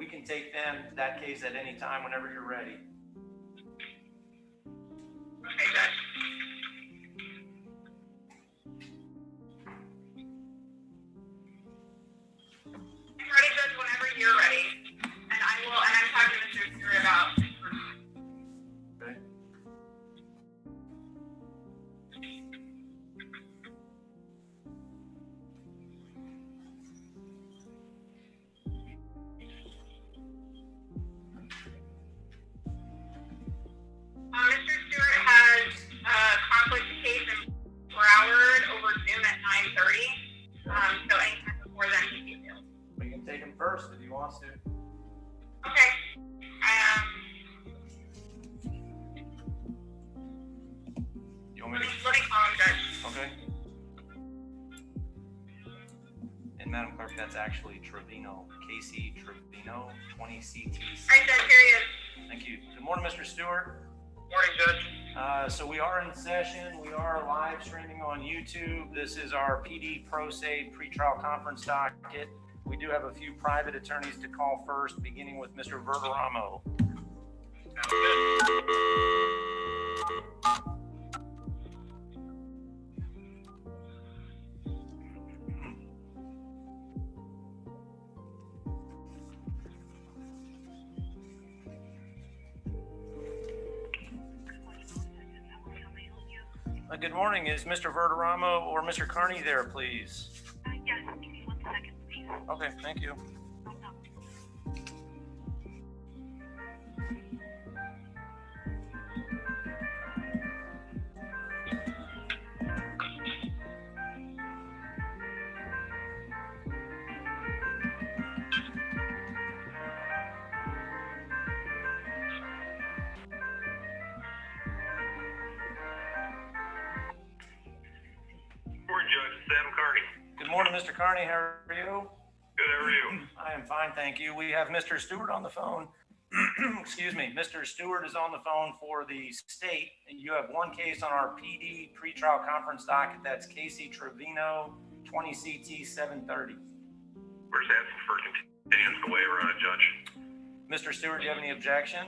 We can take that case at any time whenever you're ready. Okay, Judge. I'm ready, Judge, whenever you're ready. And I'm talking to Mr. Stewart about. Okay. Mr. Stewart has a conflict case in Broward over Zoom at 9:30. So anytime before then he'd be available. We can take him first if he wants to. Okay. You want me to? Let me call him, Judge. Okay. And Madam Clerk, that's actually Trevino, Casey Trevino, 20 CT. All right, Judge, here he is. Thank you. Good morning, Mr. Stewart. Morning, Judge. So we are in session. We are live streaming on YouTube. This is our PD Pro Se pretrial conference docket. We do have a few private attorneys to call first, beginning with Mr. Verderamo. Sounds good. Good morning. Is Mr. Verderamo or Mr. Carney there, please? Yes, give me 1 second, please. Okay, thank you. Morning, Judge. Sam Carney. Good morning, Mr. Carney. How are you? Good, how are you? I am fine, thank you. We have Mr. Stewart on the phone. Excuse me. Mr. Stewart is on the phone for the state, and you have one case on our PD pretrial conference docket. That's Casey Trevino, 20 CT 730. We're just asking for continuance to waiver on it, Judge. Mr. Stewart, do you have any objection?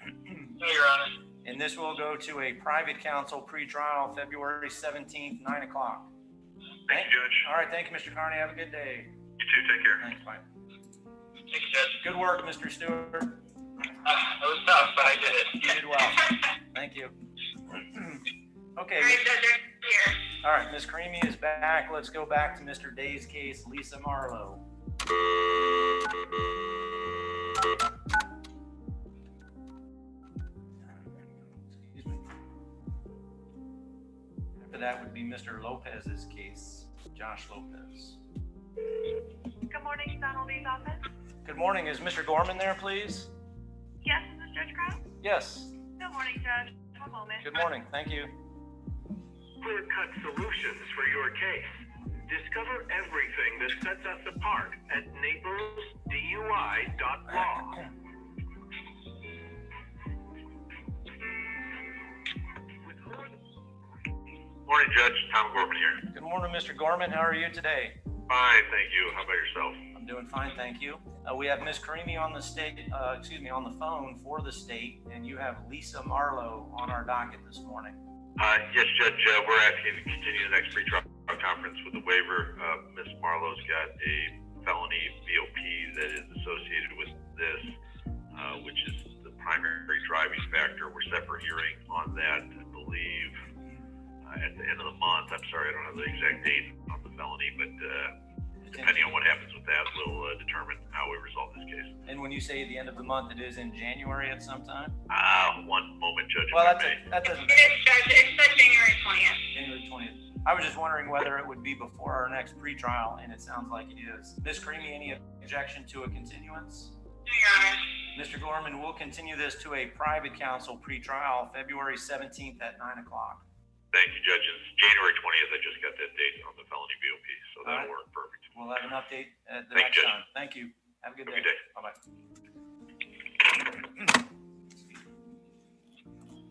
No, Your Honor. And this will go to a private counsel pretrial February 17th, 9 o'clock. Thank you, Judge. All right, thank you, Mr. Carney. Have a good day. You too, take care. Thanks, bye. Thank you, Judge. Good work, Mr. Stewart. That was tough, but I did it. You did well. Thank you. Okay. All right, Judge, you're here. All right, Ms. Creamy is back. Let's go back to Mr. Day's case, Lisa Marlowe. Excuse me. After that would be Mr. Lopez's case, Josh Lopez. Good morning, Donald D's office. Good morning. Is Mr. Gorman there, please? Yes, is this Judge Krause? Yes. Good morning, Judge. One moment. Good morning. Thank you. Clear-cut solutions for your case. Discover everything that sets us apart at naplesdui.law. Morning, Judge. Tom Gorman here. Good morning, Mr. Gorman. How are you today? Fine, thank you. How about yourself? I'm doing fine, thank you. We have Ms. Creamy on the on the phone for the state, and you have Lisa Marlowe on our docket this morning. Yes, Judge. We're asking to continue the next pretrial conference with a waiver. Ms. Marlowe's got a felony VOP that is associated with this, which is the primary driving factor. We're set for hearing on that, I believe, at the end of the month. I'm sorry, I don't have the exact date on the felony, but depending on what happens with that, we'll determine how we resolve this case. And when you say the end of the month, it is in January at some time? One moment, Judge. Well, if I may. that doesn't It is, Judge. It's the January 20th. January 20th. I was just wondering whether it would be before our next pretrial, and it sounds like it is. Ms. Creamy, any objection to a continuance? No, Your Honor. Mr. Gorman, we'll continue this to a private counsel pretrial February 17th at 9 o'clock. Thank you, Judge. It's January 20th. I just got that date on the felony VOP, so that'll All right. work perfect. We'll have an update at the Thank next you, time. Thank you. Have a good Have a day. good day.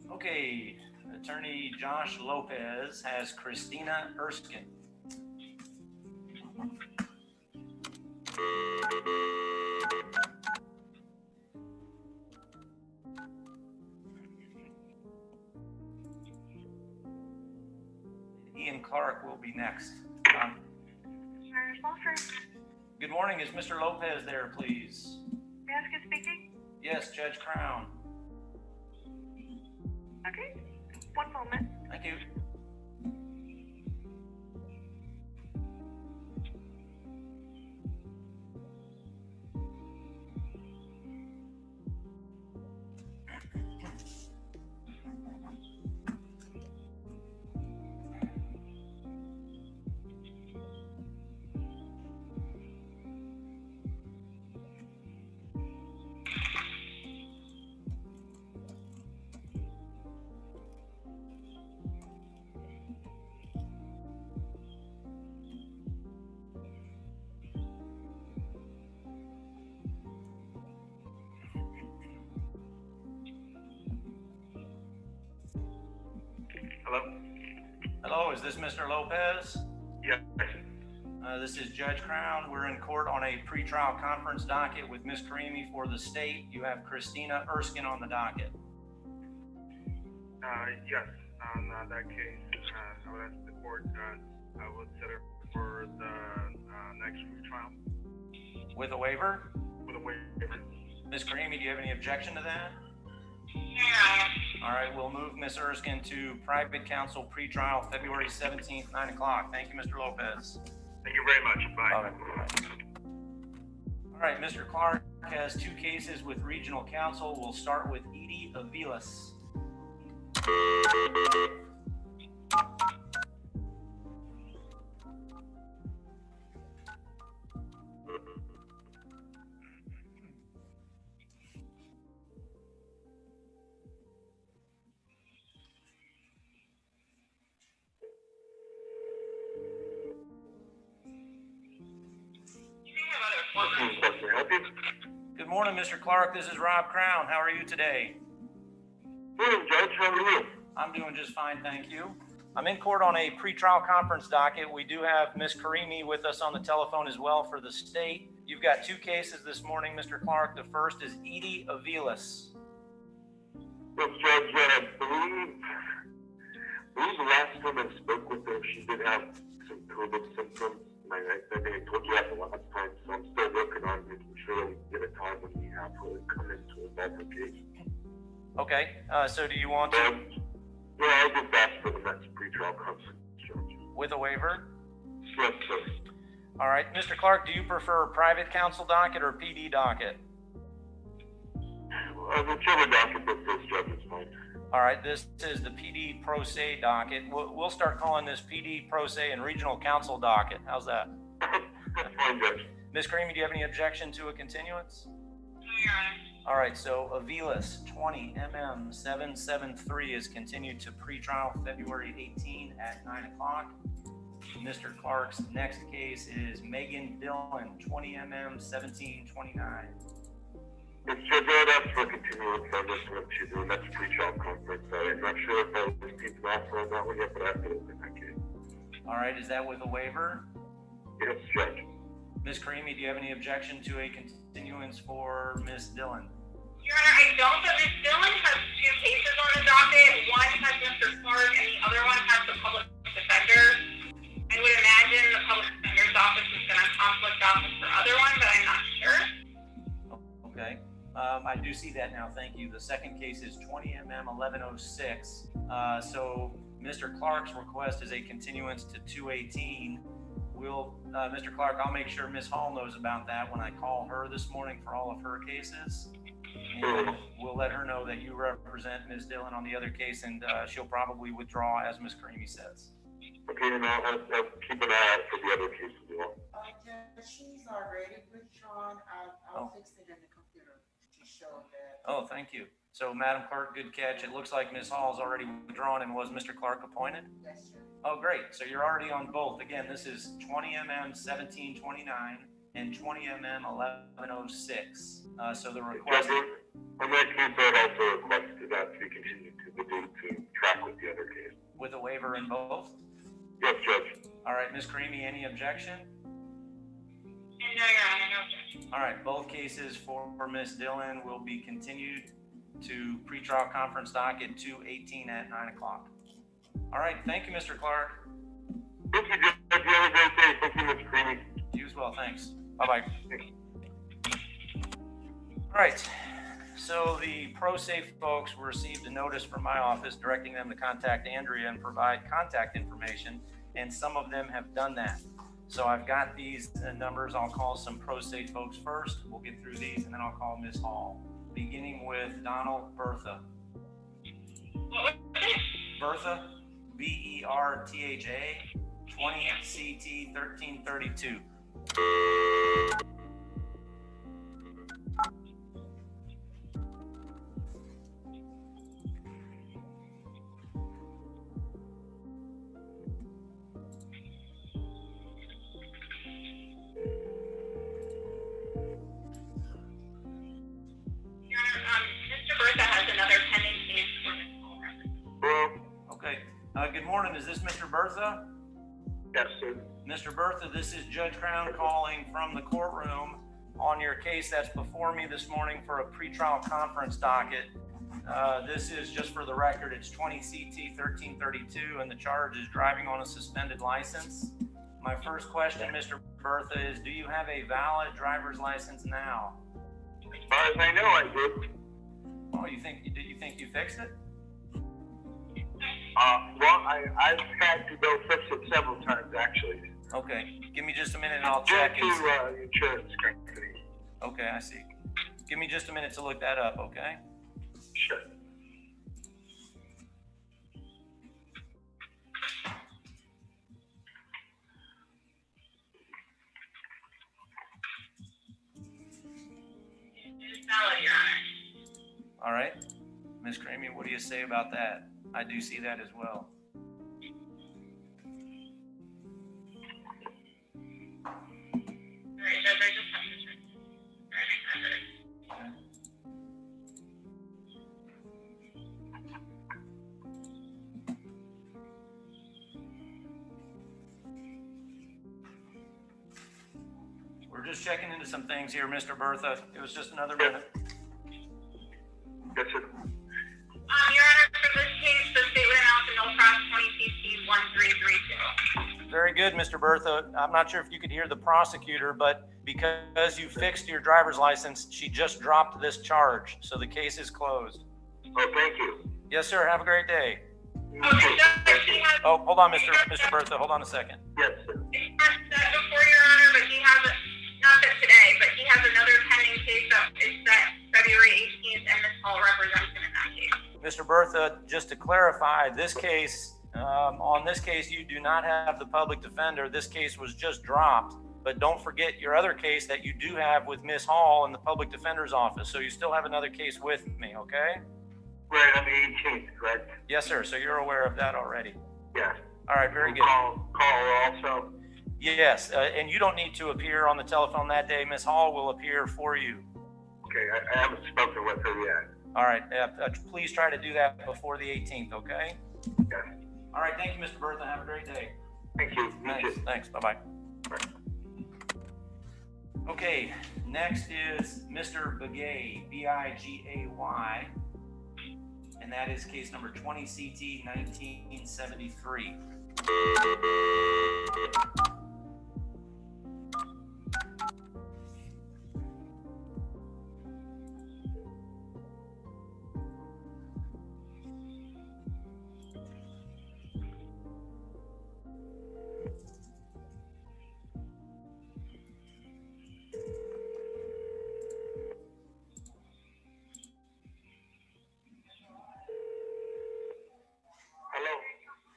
Bye-bye. Okay, Attorney Josh Lopez has Christina Erskine. Clark will be next. Good morning. Is Mr. Lopez there, please? May I ask who's speaking? Yes, Judge Crown. Okay, one moment. Thank you. Hello? Hello, is this Mr. Lopez? Yes. This is Judge Crown. We're in court on a pretrial conference docket with Ms. Karimi for the state. You have Christina Erskine on the docket. Yes, on that case, I would ask the court, I would set her for the next retrial With a waiver? with a waiver. Ms. Karimi, do you have any objection to that? Yeah. All right, we'll move Ms. Erskine to private counsel pretrial February 17th, 9 o'clock. Thank you, Mr. Lopez. Thank you very much. Bye. All right, Mr. Clark has two cases with regional counsel. We'll start with Edie Avilas. Can I help you? Good morning, Mr. Clark. This is Rob Crown. How are you today? Morning, Judge. How are you? I'm doing just fine, thank you. I'm in court on a pretrial conference docket. We do have Ms. Karimi with us on the telephone as well for the state. You've got two cases this morning, Mr. Clark. The first is Edie Avilas. Yes, Judge. I believe the last time I spoke with her, she did have some COVID symptoms. I think I told you that the last time, so I'm still working on making sure that we can get a time when we have her come in to resolve her case. Okay, so do you want to, Yeah, I'll just ask for the next pretrial conference, Judge. with a waiver? Yes, sir. All right, Mr. Clark, do you prefer private counsel docket or PD docket? Whichever docket this is, Judge, is fine. All right, this is the PD pro se docket. We'll start calling this PD pro se and regional counsel docket. How's that? That's fine, Judge. Ms. Karimi, do you have any objection to a continuance? Your Honor. All right, so Avilas 20 MM 773 is continued to pretrial February 18 at 9 o'clock. Mr. Clark's next case is Megan Dillon 20 MM 1729. Yes, Judge, I'd ask for a continuance on this one to the next pretrial conference. I'm not sure if I received an offer on that one yet, but I have to look in that case. All right, is that with a waiver? Yes, Judge. Ms. Karimi, do you have any objection to a continuance for Ms. Dillon? Your Honor, I don't, but Ms. Dillon has two cases on the docket. One has Mr. Clark and the other one has the public defender. I would imagine the public defender's office is going to conflict off with the other one, but I'm not sure. Okay, I do see that now, thank you. The second case is 20 MM 1106. So Mr. Clark's request is a continuance to 218. Mr. Clark, I'll make sure Ms. Hall knows about that when I call her this morning for all of her cases. And we'll let her know that you represent Ms. Dillon on the other case, and she'll probably withdraw, as Ms. Karimi says. Okay, and I'll keep an eye out for the other cases as well. She's already withdrawn. I'll fix it in the computer to show that. Oh, thank you. So, Madam Clerk, good catch. It looks like Ms. Hall's already withdrawn, and was Mr. Clark appointed? Yes, sir. Oh, great. So you're already on both. Again, this is 20 MM 1729 and 20 MM 1106. So the request. Judge, on that case, I'd also request that to be continued to the date to track with the other case. With a waiver in both? Yes, Judge. All right, Ms. Karimi, any objection? No, Your Honor, no objection. All right, both cases for Ms. Dillon will be continued to pretrial conference docket 218 at 9 o'clock. All right, thank you, Mr. Clark. Thank you, Judge. You have a great day. Thank you, Mr. Creamy. You as well, thanks. Bye-bye. All right, so the pro-safe folks received a notice from my office directing them to contact Andrea and provide contact information, and some of them have done that. So I've got these numbers. I'll call some pro-safe folks first. We'll get through these, and then I'll call Ms. Hall, beginning with Donald Bertha. What was it? Bertha, B-E-R-T-H-A, 20 CT 1332. Your Honor, Mr. Bertha has another pending case for Ms. Hall. Hello? Okay, good morning. Is this Mr. Bertha? Yes, sir. Mr. Bertha, this is Judge Crown calling from the courtroom on your case that's before me this morning for a pretrial conference docket. This is, just for the record, it's 20 CT 1332, and the charge is driving on a suspended license. My first question, Mr. Bertha, is do you have a valid driver's license now? As far as I know, I do. Oh, did you think you fixed it? Well, I've had to go fix it several times, actually. Okay, give me just a minute and I'll Due check. to insurance company. Okay, I see. Give me just a minute to look that up, okay? Sure. It is valid, Your Honor. All right. Ms. Creamy, what do you say about that? I do see that as well. Sorry, Judge, I just have to check. Driving record. Okay. We're just checking into some things here, Mr. Bertha. It was just another minute. Yes, sir. Your Honor, for this case, the state would announce a no cross 20 CT 1332. Very good, Mr. Bertha. I'm not sure if you could hear the prosecutor, but because you fixed your driver's license, she just dropped this charge. So the case is closed. Oh, thank you. Yes, sir. Have a great day. Okay, Judge, he has. Oh, hold on, Mr. Bertha. Hold on a second. Yes, sir. It's not set before, Your Honor, but he has a, not that today, but he has another pending case that is set February 18th, and Ms. Hall represents him in that case. Mr. Bertha, just to clarify, this case, on this case, you do not have the public defender. This case was just dropped, but don't forget your other case that you do have with Ms. Hall in the public defender's office. So you still have another case with me, okay? Right, on the 18th, correct? Yes, sir. So you're aware of that already. Yes. All right, very good. Call also. Yes, and you don't need to appear on the telephone that day. Ms. Hall will appear for you. Okay, I haven't spoken with her yet. All right, please try to do that before the 18th, okay? Yes. All right, thank you, Mr. Bertha. Have a great day. Thank you. You too. Thanks. Bye-bye. Okay, next is Mr. Begay, B-I-G-A-Y, and that is case number 20 CT 1973.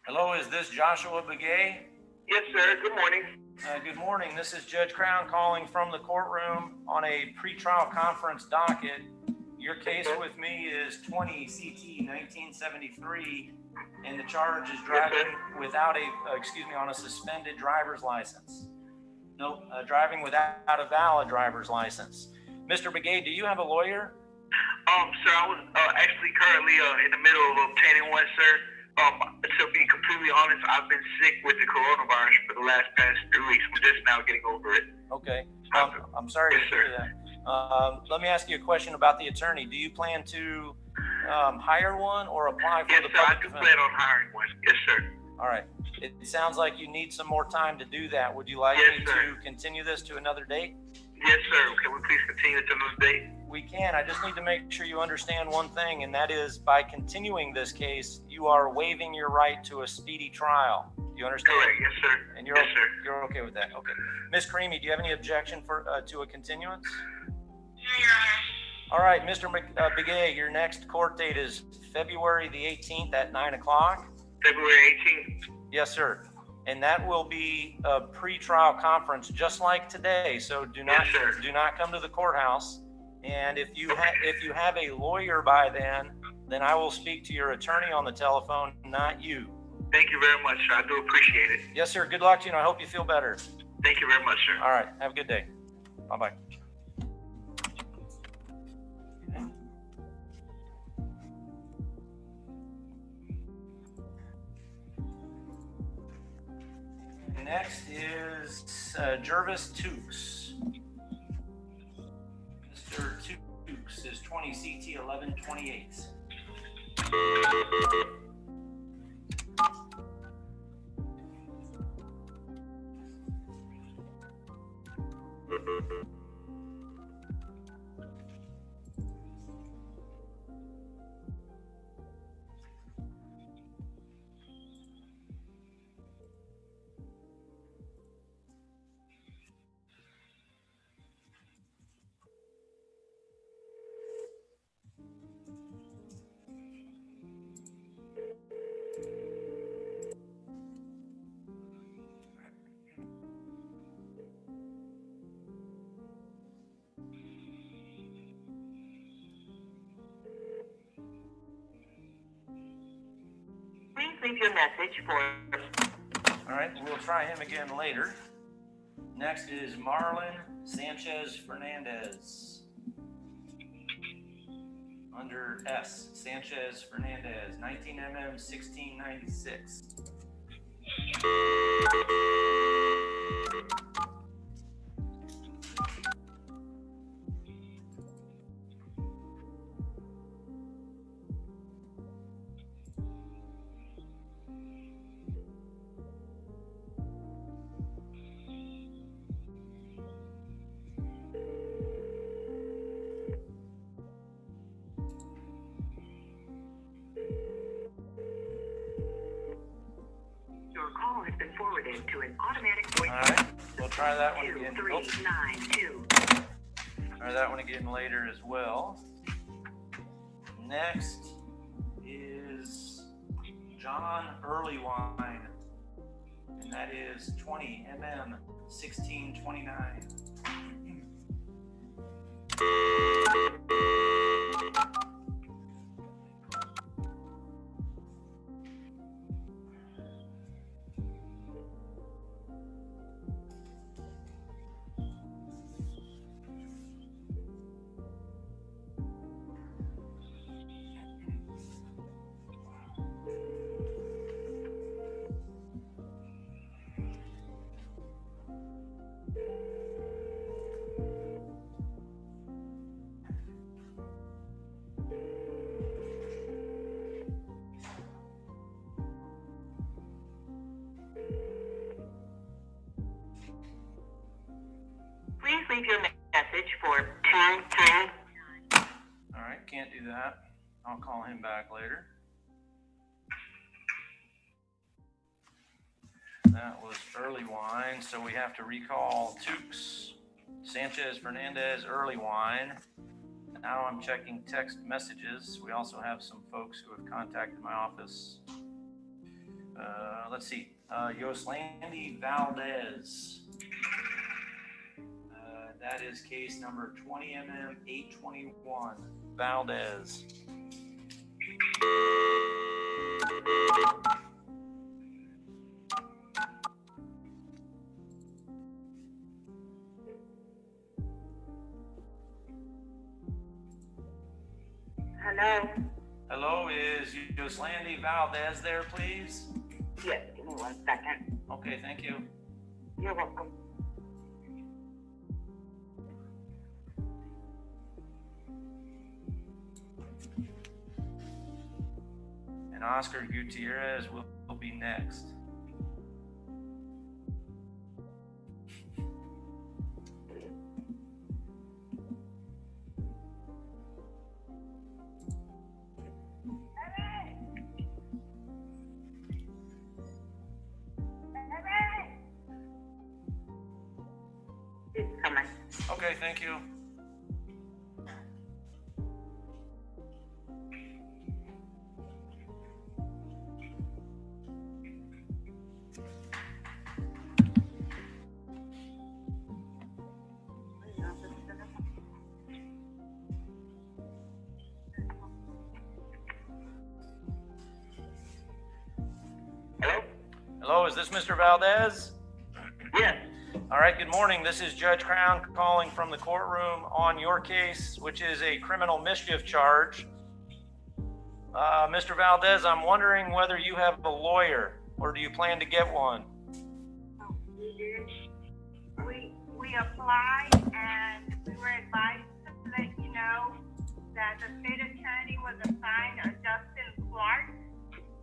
Hello, is this Joshua Begay? Yes, sir. Good morning. Good morning. This is Judge Crown calling from the courtroom on a pretrial conference docket. Your case with me is 20 CT 1973, and the charge is driving without on a suspended driver's license. No, driving without a valid driver's license. Mr. Begay, do you have a lawyer? Sir, I was actually currently in the middle of obtaining one, sir. To be completely honest, I've been sick with the coronavirus for the past 3 weeks. We're just now getting over it. Okay. I'm sorry to hear that. Let me ask you a question about the attorney. Do you plan to hire one or apply for the public defender? Yes, sir. I do plan on hiring one. Yes, sir. All right. It sounds like you need some more time to do that. Would you like Yes, me sir. to continue this to another date? Yes, sir. Can we please continue to another date? We can. I just need to make sure you understand one thing, and that is by continuing this case, you are waiving your right to a speedy trial. You understand? Correct. Yes, sir. And Yes, sir. you're okay with that? Okay. Ms. Creamy, do you have any objection to a continuance? No, Your Honor. All right, Mr. Begay, your next court date is February the 18th at 9 o'clock. February 18th. Yes, sir. And that will be a pre-trial conference just like today. So do not Yes, sir. do not come to the courthouse. And if you have a lawyer by then I will speak to your attorney on the telephone, not you. Thank you very much, sir. I do appreciate it. Yes, sir. Good luck to you, and I hope you feel better. Thank you very much, sir. All right. Have a good day. Bye-bye. Next is Jervis Tukes. Mr. Tukes is 20 CT 1128. Please leave your message for... All right, we'll try him again later. Next is Marlon Sanchez Fernandez. Under S, Sanchez Fernandez, 19 mm 1696. Your call has been forwarded to an automatic voice. All right, we'll try that one again. 2392. Try that one again later as well. Next is John Earlywine, and that is 20 mm 1629. Please leave your message for 22. All right, can't do that. I'll call him back later. That was Earlywine, so we have to recall Tukes, Sanchez Fernandez, Earlywine. Now I'm checking text messages. We also have some folks who have contacted my office. Let's see, Yoslandi Valdez. That is case number 20 mm 821, Valdez. Hello? Hello, is Yoslandi Valdez there, please? Yes, give me 1 second. Okay, thank you. You're welcome. And Oscar Gutierrez will be next. Okay, thank you. Hello? Hello, is this Mr. Valdez? Yes. All right, good morning. This is Judge Crown calling from the courtroom on your case, which is a criminal mischief charge. Mr. Valdez, I'm wondering whether you have a lawyer or do you plan to get one? We applied and we were advised to let you know that the state attorney was assigned a Justin Clark.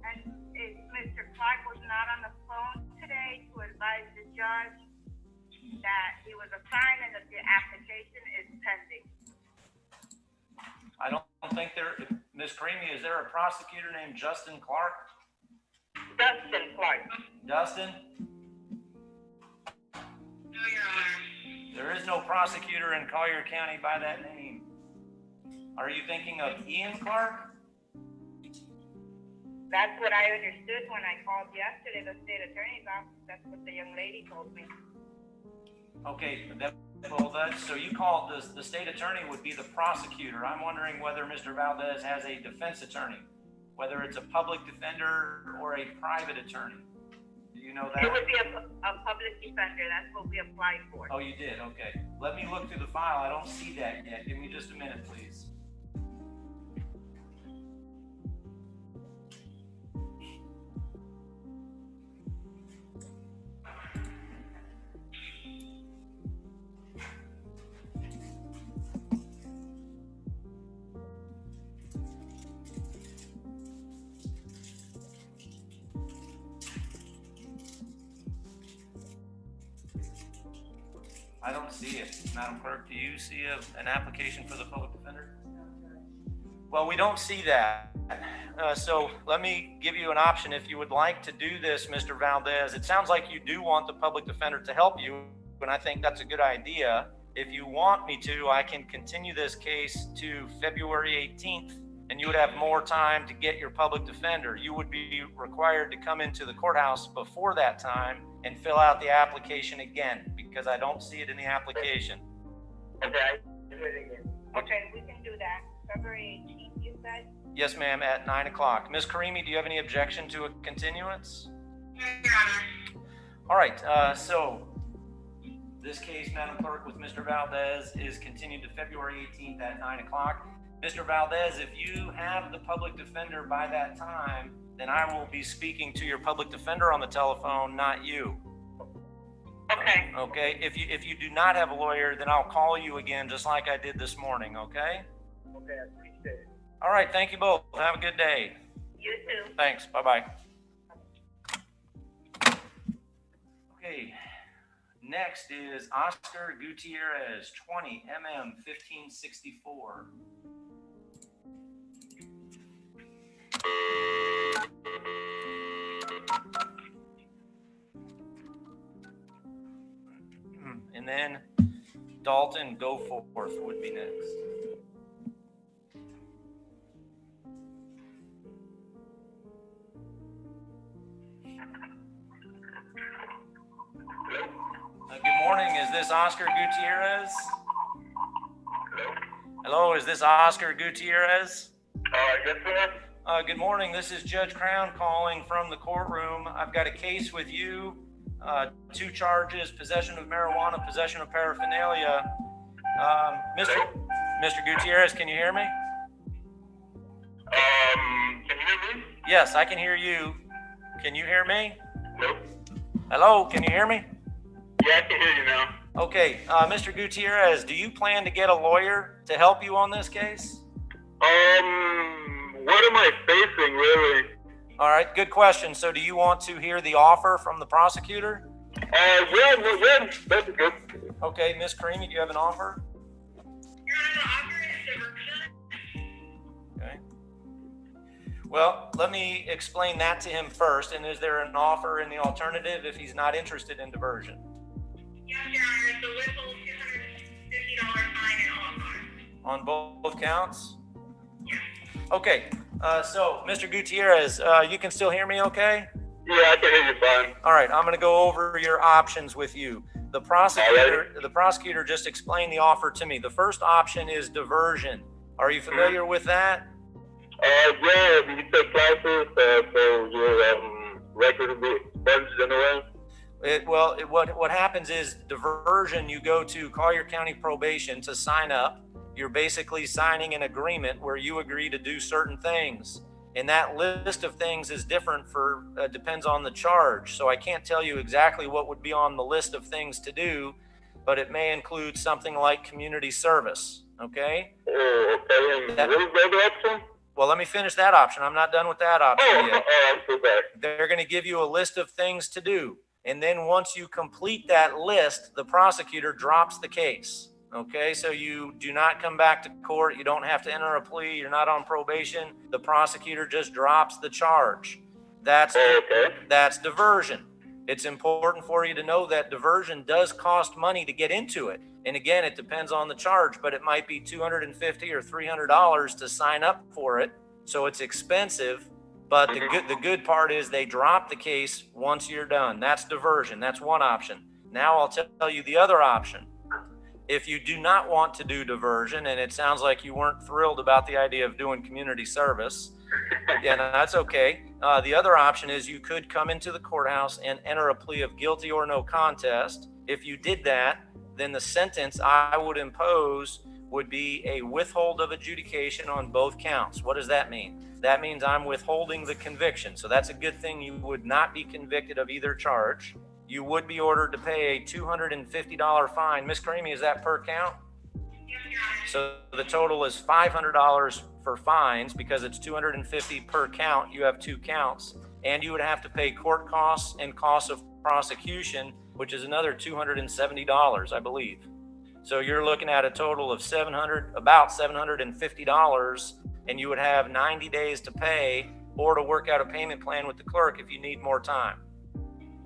And Mr. Clark was not on the phone today to advise the judge that he was assigned and that the application is pending. I don't think Ms. Creamy, is there a prosecutor named Justin Clark? Dustin Clark. Dustin? No, Your Honor. There is no prosecutor in Collier County by that name. Are you thinking of Ian Clark? That's what I understood when I called yesterday, the state attorney's office. That's what the young lady told me. Okay, so you called the state attorney would be the prosecutor. I'm wondering whether Mr. Valdez has a defense attorney, whether it's a public defender or a private attorney. Do you know that? It would be a public defender. That's what we applied for. Oh, you did? Okay. Let me look through the file. I don't see that yet. Give me just a minute, please. I don't see it. Madam Clerk, do you see an application for the public defender? Well, we don't see that. So let me give you an option if you would like to do this, Mr. Valdez. It sounds like you do want the public defender to help you, and I think that's a good idea. If you want me to, I can continue this case to February 18th, and you would have more time to get your public defender. You would be required to come into the courthouse before that time and fill out the application again, because I don't see it in the application. Okay. Okay, we can do that. February 18th, you said? Yes, ma'am, at 9 o'clock. Ms. Karimi, do you have any objection to a continuance? No, Your Honor. All right, so this case, Madam Clerk, with Mr. Valdez is continued to February 18th at 9 o'clock. Mr. Valdez, if you have the public defender by that time, then I will be speaking to your public defender on the telephone, not you. Okay. Okay, if you do not have a lawyer, then I'll call you again just like I did this morning, okay? Okay, I appreciate it. All right, thank you both. Have a good day. You too. Thanks, bye-bye. Okay, next is Oscar Gutierrez, 20 MM 1564. And then Dalton Goforth would be next. Good morning. Is this Oscar Gutierrez? Hello, is this Oscar Gutierrez? Yes, sir. Good morning. This is Judge Crown calling from the courtroom. I've got a case with you. 2 charges, possession of marijuana, possession of paraphernalia. Mr. Gutierrez, can you hear me? Can you hear me? Yes, I can hear you. Can you hear me? Nope. Hello, can you hear me? Yeah, I can hear you now. Okay, Mr. Gutierrez, do you plan to get a lawyer to help you on this case? What am I facing, really? All right, good question. So do you want to hear the offer from the prosecutor? Yeah, that's good. Okay, Ms. Karimi, do you have an offer? Your Honor, the offer is diversion. Okay. Well, let me explain that to him first. And is there an offer in the alternative if he's not interested in diversion? Yes, Your Honor, the whistle $250 on both counts? Okay, so Mr. Gutierrez, you can still hear me okay? Yeah, I can hear you fine. All right, I'm gonna go over your options with you. The prosecutor just explained the offer to me. The first option is diversion. Are you familiar with that? Yeah, you take classes, so your record will be expunged in a way. What happens is diversion, you go to Collier County Probation to sign up. You're basically signing an agreement where you agree to do certain things. And that list of things is different depends on the charge. So I can't tell you exactly what would be on the list of things to do, but it may include something like community service, okay? Oh, okay, and what is the other option? Well, let me finish that option. I'm not done with that option yet. I'm so sorry. They're gonna give you a list of things to do. And then once you complete that list, the prosecutor drops the case. Okay, so you do not come back to court. You don't have to enter a plea. You're not on probation. The prosecutor just drops the charge. That's diversion. It's important for you to know that diversion does cost money to get into it. And again, it depends on the charge, but it might be $250 or $300 to sign up for it. So it's expensive, but the good part is they drop the case once you're done. That's diversion. That's one option. Now I'll tell you the other option. If you do not want to do diversion, and it sounds like you weren't thrilled about the idea of doing community service, yeah, that's okay. The other option is you could come into the courthouse and enter a plea of guilty or no contest. If you did that, then the sentence I would impose would be a withhold of adjudication on both counts. What does that mean? That means I'm withholding the conviction. So that's a good thing. You would not be convicted of either charge. You would be ordered to pay a $250 fine. Ms. Creamy, is that per count? So the total is $500 for fines because it's $250 per count. You have 2 counts, and you would have to pay court costs and costs of prosecution, which is another $270, I believe. So you're looking at a total of about $750, and you would have 90 days to pay or to work out a payment plan with the clerk if you need more time.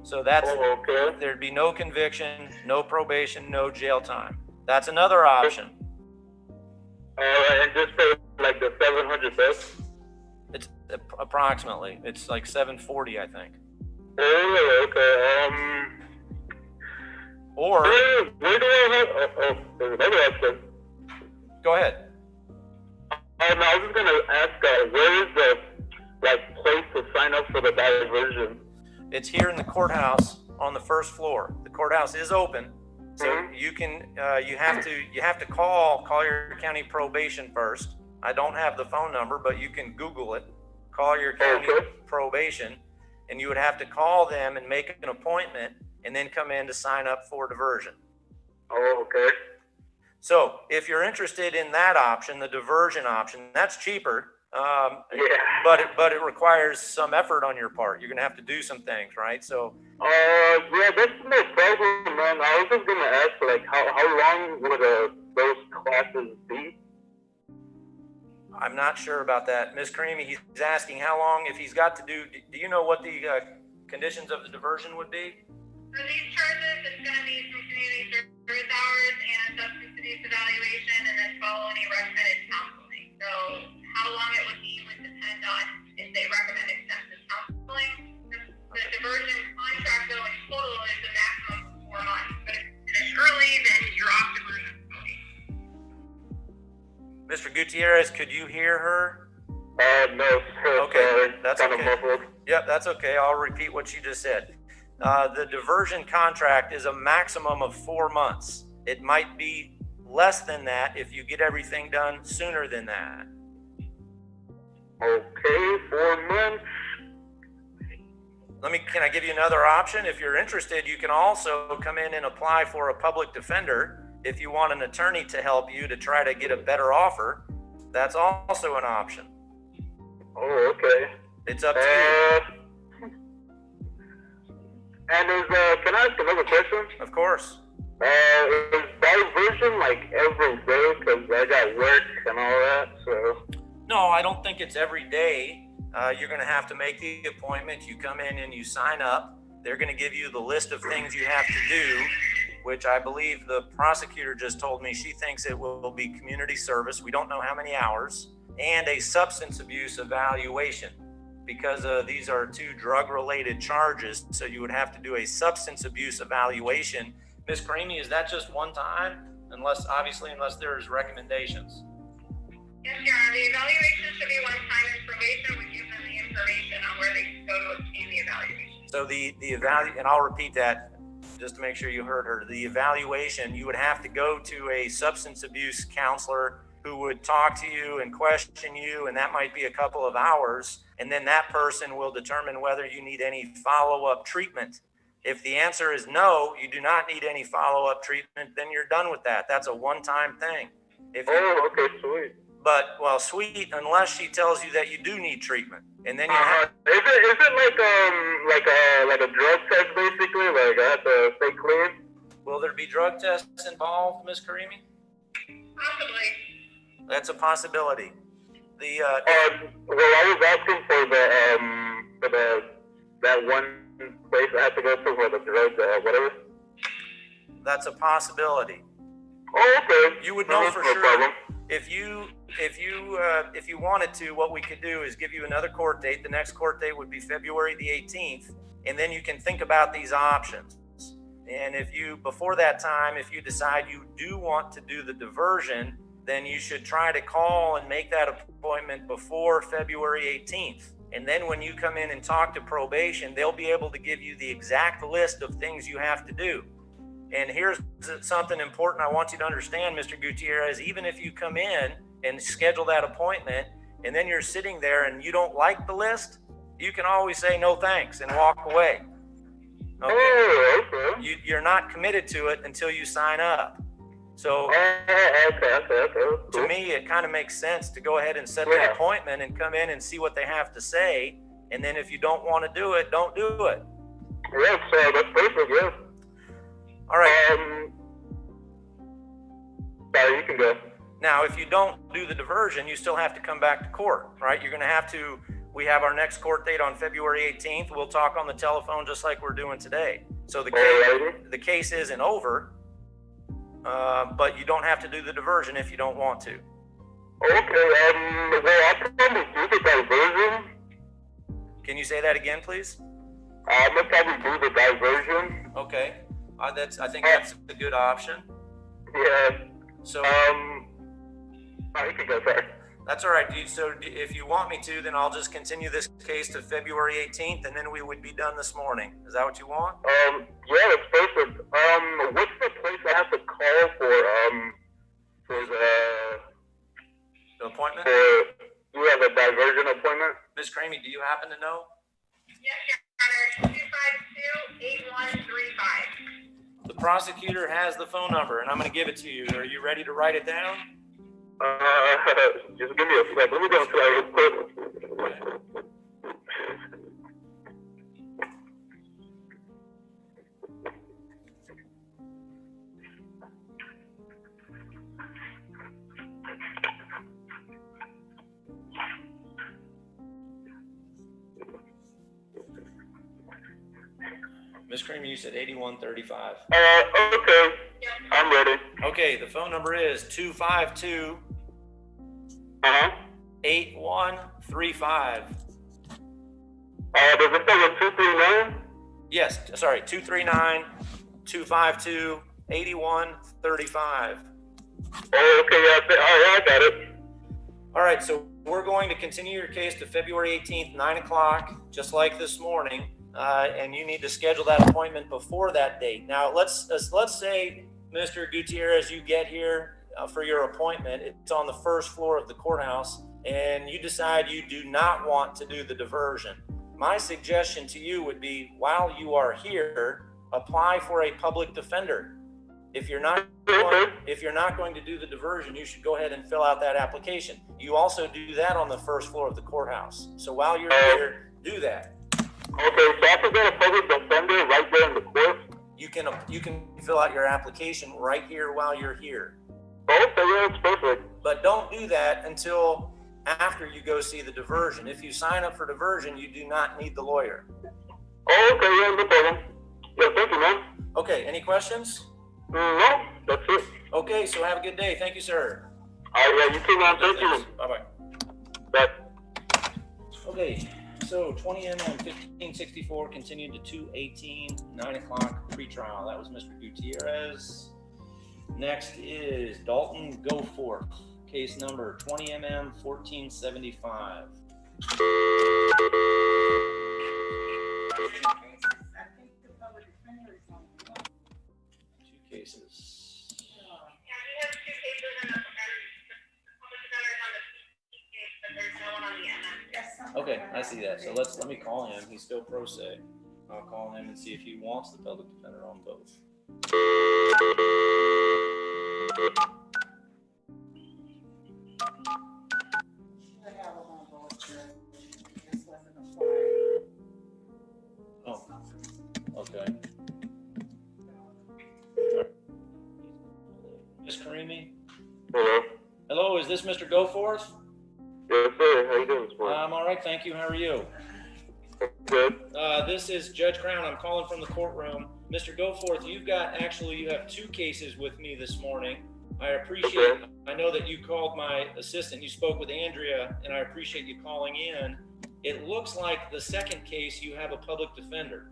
So that's, there'd be no conviction, no probation, no jail time. That's another option. And just pay like the $700? It's approximately, it's like $740, I think. Oh, okay. Or where do I have? There's another option. Go ahead. I was just gonna ask, where is the place to sign up for the diversion? It's here in the courthouse on the first floor. The courthouse is open, so you can you have to call Collier County Probation first. I don't have the phone number, but you can Google it, Collier County Probation, and you would have to call them and make an appointment, and then come in to sign up for diversion. Oh, okay. So if you're interested in that option, the diversion option, that's cheaper. But it requires some effort on your part. You're gonna have to do some things, right? So yeah, that's no problem, man. I was just gonna ask, how long would those classes be? I'm not sure about that. Ms. Creamy, he's asking how long, if he's got to do you know what the conditions of the diversion would be? For these charges, it's going to be some community service hours and a substance abuse evaluation, and then follow any recommended counseling. So how long it would be would depend on if they recommend extensive counseling. The diversion contract, though, in total is a maximum of 4 months. But if you finish early, then you're off diversion early. Mr. Gutierrez, could you hear her? No, sir. Okay, that's kind okay. of muffled. Yep, that's okay. I'll repeat what she just said. The diversion contract is a maximum of 4 months. It might be less than that if you get everything done sooner than that. Okay, 4 months. Can I give you another option? If you're interested, you can also come in and apply for a public defender if you want an attorney to help you to try to get a better offer. That's also an option. Oh, okay. It's up to you. And can I ask another question? Of course. Is diversion every day? Because I got work and all that, so. No, I don't think it's every day. You're going to have to make the appointment. You come in and you sign up. They're going to give you the list of things you have to do, which I believe the prosecutor just told me she thinks it will be community service. We don't know how many hours, and a substance abuse evaluation, because these are two drug-related charges. So you would have to do a substance abuse evaluation. Ms. Karimi, is that just one time? Unless there's recommendations. Yes, Your Honor, the evaluation should be one time, and probation would give them the information on where they can go to obtain the evaluation. So and I'll repeat that just to make sure you heard her. The evaluation, you would have to go to a substance abuse counselor who would talk to you and question you, and that might be a couple of hours. And then that person will determine whether you need any follow-up treatment. If the answer is no, you do not need any follow-up treatment, then you're done with that. That's a one-time thing. Okay, sweet. But, well, sweet, unless she tells you that you do need treatment. And then you Is it like a drug test basically? Like I have to stay clean? Will there be drug tests involved, Ms. Karimi? Possibly. That's a possibility. Well, I was asking for that one place I have to go to for the drug, whatever. That's a possibility. Oh, okay. You would know No for problem. sure. If you wanted to, what we could do is give you another court date. The next court date would be February the 18th, and then you can think about these options. And before that time, if you decide you do want to do the diversion, then you should try to call and make that appointment before February 18th. And then when you come in and talk to probation, they'll be able to give you the exact list of things you have to do. And here's something important I want you to understand, Mr. Gutierrez. Even if you come in and schedule that appointment, and then you're sitting there and you don't like the list, you can always say no thanks and walk away. Okay. Oh, okay. You're not committed to it until you sign up. So Okay. to me, it kind of makes sense to go ahead and set the appointment and come in and see what they have to say. And then if you don't want to do it, don't do it. Yes, that's perfect, yes. All right. Sorry, you can go. Now, if you don't do the diversion, you still have to come back to court, right? You're going to have to, we have our next court date on February 18th. We'll talk on the telephone just like we're doing today. So the case isn't over, but you don't have to do the diversion if you don't want to. Okay, well, I'll probably do the diversion. Can you say that again, please? I'm gonna probably do the diversion. Okay. I think that's a good option. Yeah. So you can go, sorry. that's all right. So if you want me to, then I'll just continue this case to February 18th, and then we would be done this morning. Is that what you want? Yeah, that's perfect. What's the place I have to call for The appointment? you have a diversion appointment? Ms. Cramey, do you happen to know? Yes, Your Honor, 252-8135. The prosecutor has the phone number, and I'm going to give it to you. Are you ready to write it down? Just give me a sec. Let me go inside real quick. Ms. Cramey, you said 8135. Okay. I'm ready. Okay, the phone number is 252 8135. Does it say a 239? Yes, sorry, 239 252 8135. Oh, okay, yeah, I got it. All right, so we're going to continue your case to February 18th, 9 o'clock, just like this morning. And you need to schedule that appointment before that date. Now, let's say, Mr. Gutierrez, you get here for your appointment. It's on the first floor of the courthouse, and you decide you do not want to do the diversion. My suggestion to you would be, while you are here, apply for a public defender. If you're not going to do the diversion, you should go ahead and fill out that application. You also do that on the first floor of the courthouse. So while you're here, do that. Okay, so I can get a public defender right there in the court? You can fill out your application right here while you're here. Okay, yeah, that's perfect. But don't do that until after you go see the diversion. If you sign up for diversion, you do not need the lawyer. Okay, yeah, no problem. Yeah, thank you, man. Okay, any questions? No, that's it. Okay, so have a good day. Thank you, sir. Yeah, you too, man. Thank you. Bye-bye. Bye. Okay, so 20MM 1564 continued to 2/18, 9 o'clock pretrial. That was Mr. Gutierrez. Next is Dalton Goforth, case number 20MM 1475. I think the public defender is on the phone. Two cases. Yeah, we have two cases and the public defender is on the PC case, but there's no one on the MS. That's something Okay, that I see that. So let me call him. He's still pro se. I'll call him and see if he wants the public defender on both. Should have them on both, Judge. This wasn't applied. Oh, okay. Miss Karimi? Hello. Hello, is this Mr. Goforth? Yes, sir. How you doing this morning? I'm all right, thank you. How are you? Good. This is Judge Crown. I'm calling from the courtroom. Mr. Goforth, you have two cases with me this morning. I appreciate, I know that you called my assistant, you spoke with Andrea, and I appreciate you calling in. It looks like the second case, you have a public defender.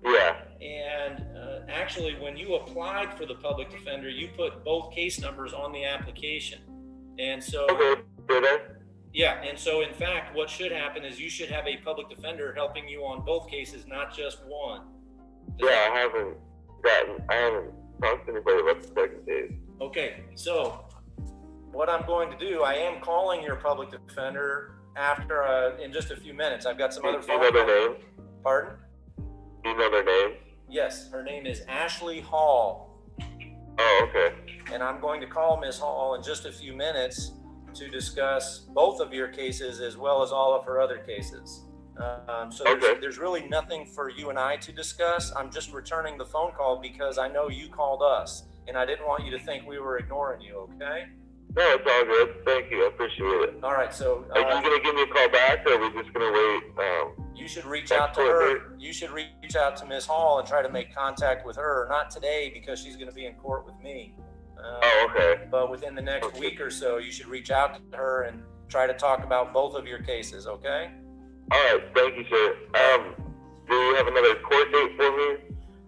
Yeah. And actually, when you applied for the public defender, you put both case numbers on the application. And so, Okay. Did I? yeah, and so in fact, what should happen is you should have a public defender helping you on both cases, not just one. Yeah, I haven't talked to anybody about the second case. Okay, so what I'm going to do, I am calling your public defender after, in just a few minutes. I've got some other Do you know their name? Pardon? Do you know their name? Yes, her name is Ashley Hall. Oh, okay. And I'm going to call Ms. Hall in just a few minutes to discuss both of your cases as well as all of her other cases. There's really nothing for you and I to discuss. I'm just returning the phone call because I know you called us and I didn't want you to think we were ignoring you, okay? No, it's all good. Thank you. I appreciate it. All right, so Are you gonna give me a call back, or are we just gonna wait? you should reach out to her. You should reach out to Ms. Hall and try to make contact with her. Not today because she's going to be in court with me. Okay. But within the next week or so, you should reach out to her and try to talk about both of your cases, okay? All right. Thank you, sir. Do you have another court date for me?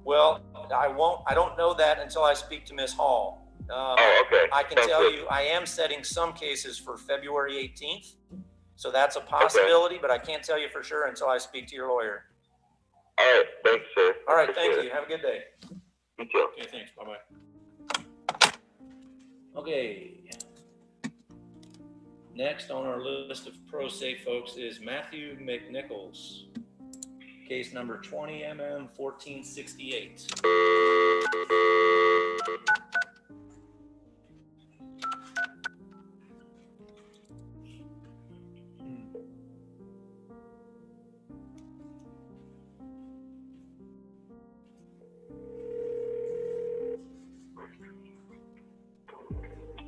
Well, I don't know that until I speak to Ms. Hall. Okay. I can tell you, I am setting some cases for February 18th. So that's a possibility, but I can't tell you for sure until I speak to your lawyer. All right. Thanks, sir. All right. Thank you. Have a good day. You too. Okay, thanks. Bye-bye. Okay. Next on our list of pro se folks is Matthew McNichols. Case number 20MM 1468.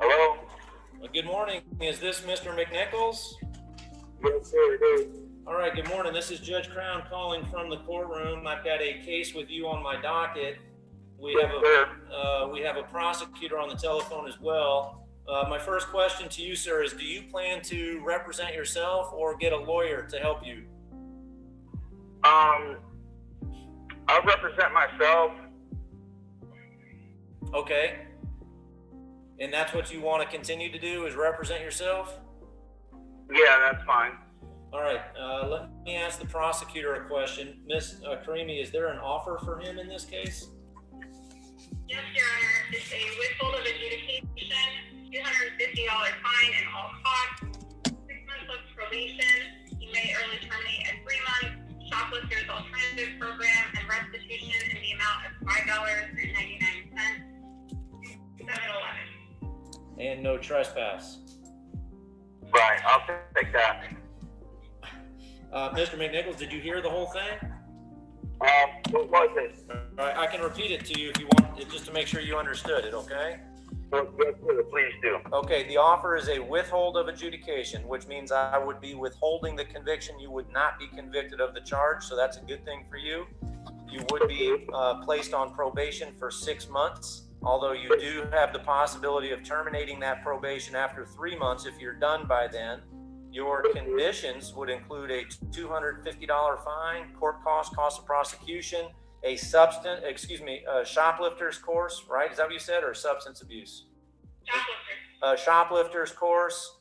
Hello? Good morning. Is this Mr. McNichols? Yes, sir. It is. All right, good morning. This is Judge Crown calling from the courtroom. I've got a case with you on my docket. We have a prosecutor on the telephone as well. My first question to you, sir, is do you plan to represent yourself or get a lawyer to help you? I'll represent myself. Okay. And that's what you want to continue to do, is represent yourself? Yeah, that's fine. All right, let me ask the prosecutor a question. Ms. Karimi, is there an offer for him in this case? Yes, Your Honor, it's a withhold of adjudication, $250 fine and all costs, 6 months of probation. He may early terminate at 3 months, shoplifter's alternative program, and restitution in the amount of $5.99, 7/11. And no trespass. Right, I'll take that. Mr. McNichols, did you hear the whole thing? What was it? All right, I can repeat it to you if you want, just to make sure you understood it, okay? Yes, sir, please do. Okay, the offer is a withhold of adjudication, which means I would be withholding the conviction. You would not be convicted of the charge, so that's a good thing for you. You would be placed on probation for 6 months. although you do have the possibility of terminating that probation after 3 months if you're done by then. Your conditions would include a $250 fine, court cost of prosecution, a shoplifter's course, right? Is that what you said, or substance abuse? Shoplifter's course,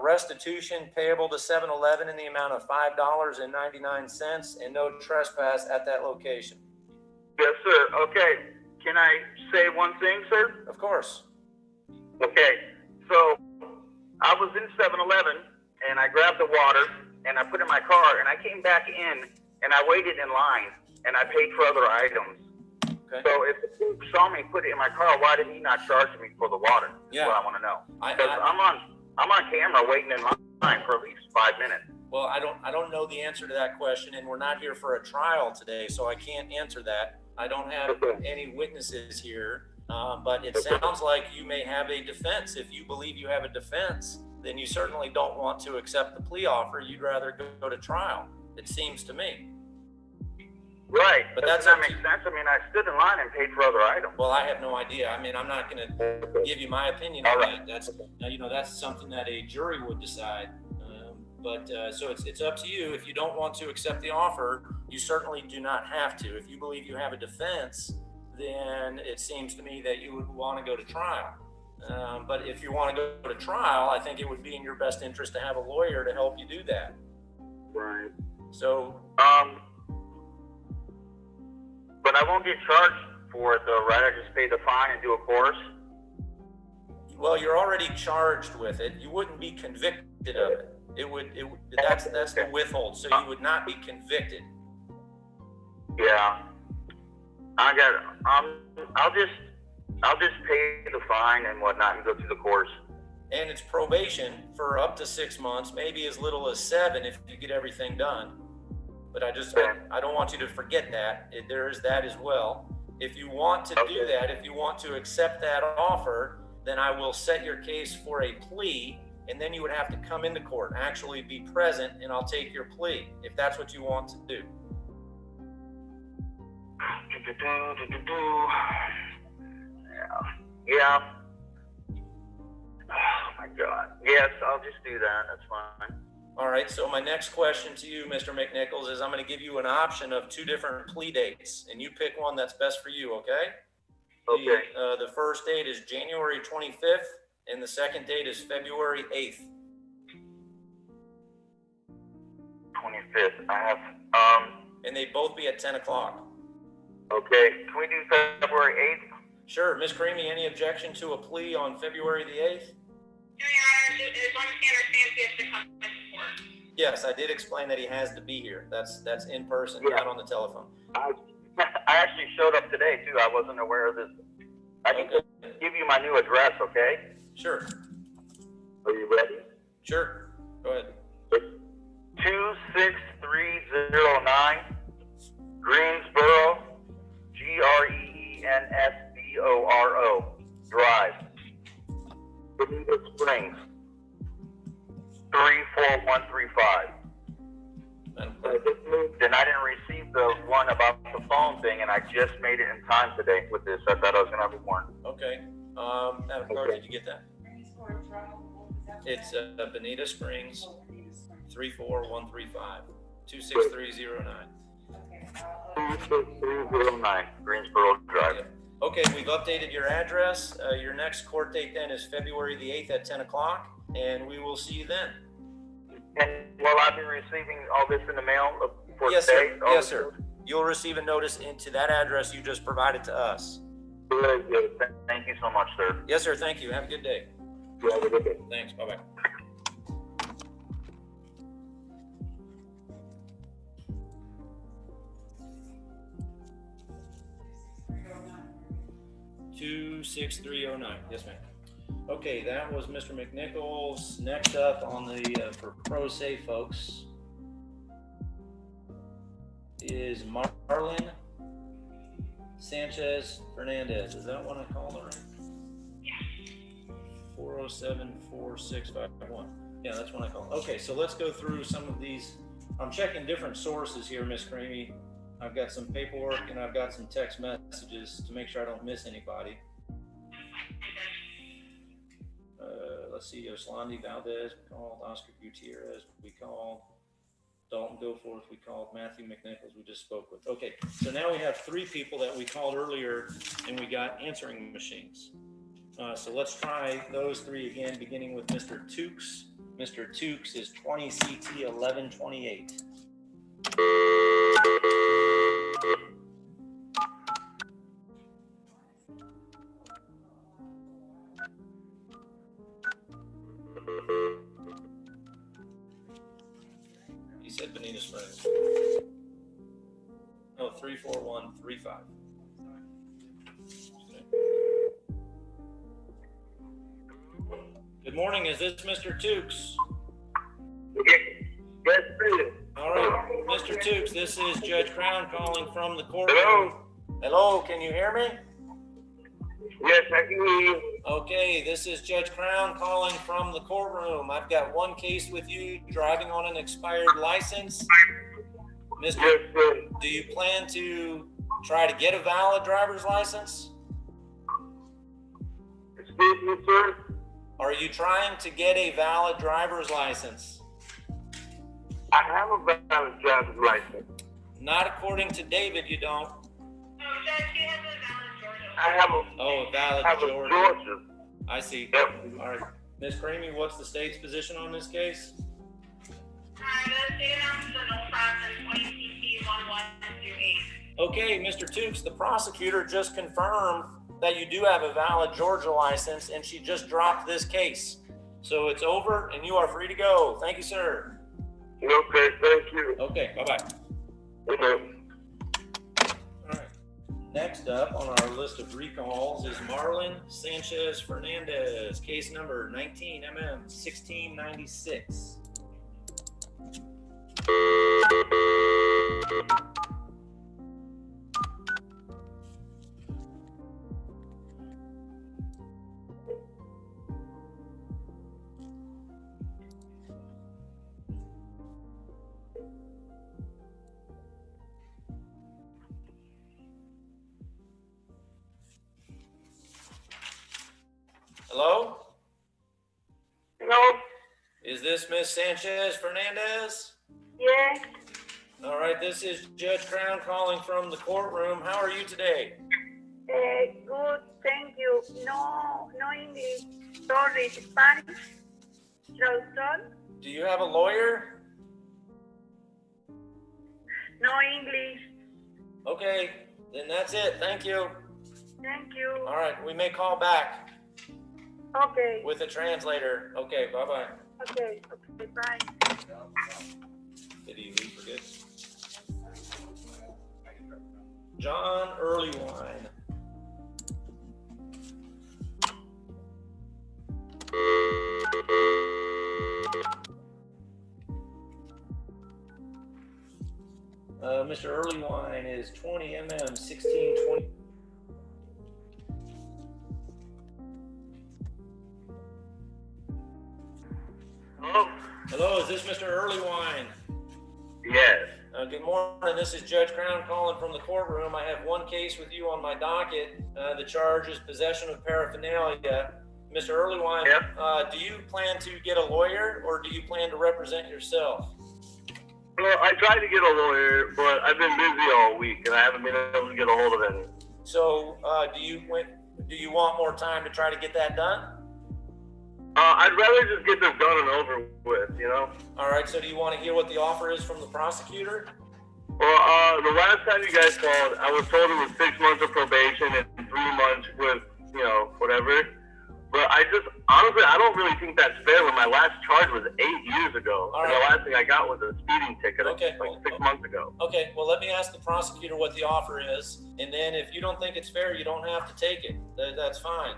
restitution payable to 7-Eleven in the amount of $5.99, and no trespass at that location. Yes, sir. Okay. Can I say one thing, sir? Of course. Okay. So I was in 7-Eleven and I grabbed the water and I put it in my car and I came back in and I waited in line and I paid for other items. Okay. So if the thief saw me put it in my car, why did he not charge me for the water? Yeah. That's what I want to know. Because I'm on camera waiting in line for at least 5 minutes. Well, I don't know the answer to that question, and we're not here for a trial today, so I can't answer that. I don't have any witnesses here, but it sounds like you may have a defense. If you believe you have a defense, then you certainly don't want to accept the plea offer. You'd rather go to trial, it seems to me. Right, but doesn't that make sense? I mean, I stood in line and paid for other items. Well, I have no idea. I mean, I'm not going to give you my opinion on that. That's that's something that a jury would decide. So it's up to you. If you don't want to accept the offer, you certainly do not have to. If you believe you have a defense, then it seems to me that you would want to go to trial. But if you want to go to trial, I think it would be in your best interest to have a lawyer to help you do that. Right. So. But I won't get charged for it though, right? I just pay the fine and do a course? Well, you're already charged with it. You wouldn't be convicted of it. That's the withhold. So you would not be convicted. Yeah. I'll just pay the fine and whatnot and go through the course. And it's probation for up to 6 months, maybe as little as 7 if you get everything done. But I don't want you to forget that. There is that as well. If you want to do that, if you want to accept that offer, then I will set your case for a plea, and then you would have to come into court, actually be present, and I'll take your plea, if that's what you want to do. Yeah. Oh my God. Yes, I'll just do that. That's fine. All right, so my next question to you, Mr. McNichols, is I'm going to give you an option of 2 different plea dates, and you pick one that's best for you, okay? Okay. The first date is January 25th, and the second date is February 8th. 25th. I have, And they both be at 10 o'clock. Okay, can we do February 8th? Sure. Ms. Creamy, any objection to a plea on February the 8th? No, Your Honor, as long as he understands he has to come to court. Yes, I did explain that he has to be here. That's in person, not on the telephone. I actually showed up today too. I wasn't aware of this. I can just give you my new address, okay? Sure. Are you ready? Sure. Go ahead. 26309 Greensboro, Greensboro Drive, Bonita Springs, 34135. I just moved and I didn't receive the one about the phone thing, and I just made it in time today with this. I thought I was gonna have a warrant. Okay. Madam Clerk, did you get that? It's Bonita Springs, 34135, 26309. 26309 Greensboro Drive. Yeah. Okay, we've updated your address. Your next court date then is February the 8th at 10 o'clock, and we will see you then. And will I be receiving all this in the mail for Yes, today? sir. Yes, sir. You'll receive a notice into that address you just provided to us. Good, good. Thank you so much, sir. Yes, sir. Thank you. Have a good day. You have a good day. Thanks. Bye-bye. Two 6309. Yes, ma'am. Okay, that was Mr. McNichols. Next up on the for pro se folks is Marlon Sanchez Fernandez. Is that what I called it right? 407-4651. Yeah, that's what I called. Okay, so let's go through some of these. I'm checking different sources here, Miss Creamy. I've got some paperwork and I've got some text messages to make sure I don't miss anybody. let's see, Oslandi Valdez, we called Oscar Gutierrez, we called Dalton Goforth, we called Matthew McNichols, we just spoke with. Okay, so now we have 3 people that we called earlier and we got answering machines. So let's try those 3 again, beginning with Mr. Tukes. Mr. Tukes is 20 CT 1128. He said Bonita Springs. Oh, 34135. Good morning. Is this Mr. Tukes? Yes, please. All right, Mr. Tukes, this is Judge Crown calling from the courtroom. Hello? Hello, can you hear me? Yes, I can hear you. Okay, this is Judge Crown calling from the courtroom. I've got one case with you, driving on an expired license. Mr. Yes, sir. Do you plan to try to get a valid driver's license? Excuse me, sir? Are you trying to get a valid driver's license? I have a valid driver's license. Not according to David, you don't. No, Judge, he has a valid Georgia. I have a, Oh, a valid I have a Georgia. Georgia. I see. Yep. All right. Ms. Creamy, what's the state's position on this case? The state announced the no process 20 CT 1128. Okay, Mr. Tukes, the prosecutor just confirmed that you do have a valid Georgia license, and she just dropped this case. So it's over, and you are free to go. Thank you, sir. Okay, thank you. Okay, bye-bye. Okay. All right. Next up on our list of recalls is Marlon Sanchez Fernandez, case number 19MM1696. Hello? Hello? Is this Miss Sanchez Fernandez? Yes. All right, this is Judge Crown calling from the courtroom. How are you today? Good, thank you. No English. Sorry, Spanish. Traductor? Do you have a lawyer? No English. Okay, then that's it. Thank you. Thank you. All right, we may call back Okay. with a translator. Okay, bye-bye. Okay, bye. Did he leave for good? John Earlywine. Mr. Earlywine is 20 mm 1620. Hello? Hello, is this Mr. Earlywine? Yes. Good morning. This is Judge Crown calling from the courtroom. I have one case with you on my docket. The charge is possession of paraphernalia. Mr. Earlywine, Yep. do you plan to get a lawyer or do you plan to represent yourself? Well, I tried to get a lawyer, but I've been busy all week and I haven't been able to get a hold of any. So, do you want more time to try to get that done? I'd rather just get this done and over with, you know? All right. So, do you want to hear what the offer is from the prosecutor? Well, the last time you guys called, I was told it was 6 months of probation and 3 months with, you know, whatever. But honestly, I don't really think that's fair when my last charge was 8 years ago. All and right. the last thing I got was a speeding ticket Okay. like 6 months ago. Okay. Well, let me ask the prosecutor what the offer is, and then if you don't think it's fair, you don't have to take it. That's fine.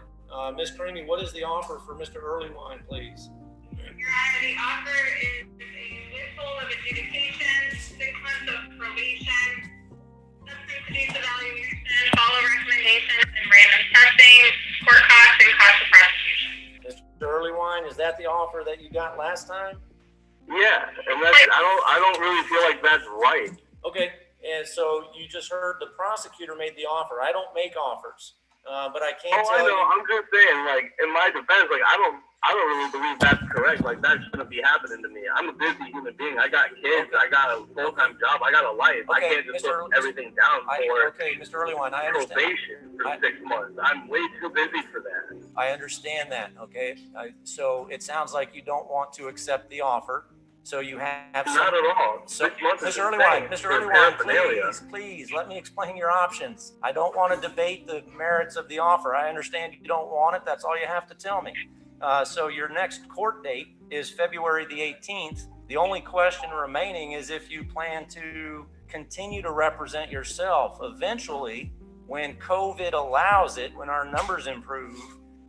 Ms. Creamy, what is the offer for Mr. Earlywine, please? Your Honor, the offer is a withhold of adjudication, 6 months of probation, substance abuse evaluation, follow recommendations, and random testing, court costs, and cost of prosecution. Mr. Earlywine, is that the offer that you got last time? Yeah, and that's, I don't really feel like that's right. Okay, and so you just heard the prosecutor made the offer. I don't make offers, but I can't I tell know. you. I'm just saying, like, in my defense, like, I don't I don't really believe that's correct. Like, that shouldn't be happening to me. I'm a busy human being. I got kids. I got a full-time job. I got a life. I can't just put everything down for Mr. Earlywine, I understand. probation for 6 months. I'm way too busy for that. I understand that, okay? So it sounds like you don't want to accept the offer. So you have some, not at all. So, 6 months is Mr. Earlywine, please let me explain your options. I don't want to debate the merits of the offer. I understand you don't want it. That's all you have to tell me. So your next court date is February the 18th. The only question remaining is if you plan to continue to represent yourself. Eventually, when COVID allows it, when our numbers improve,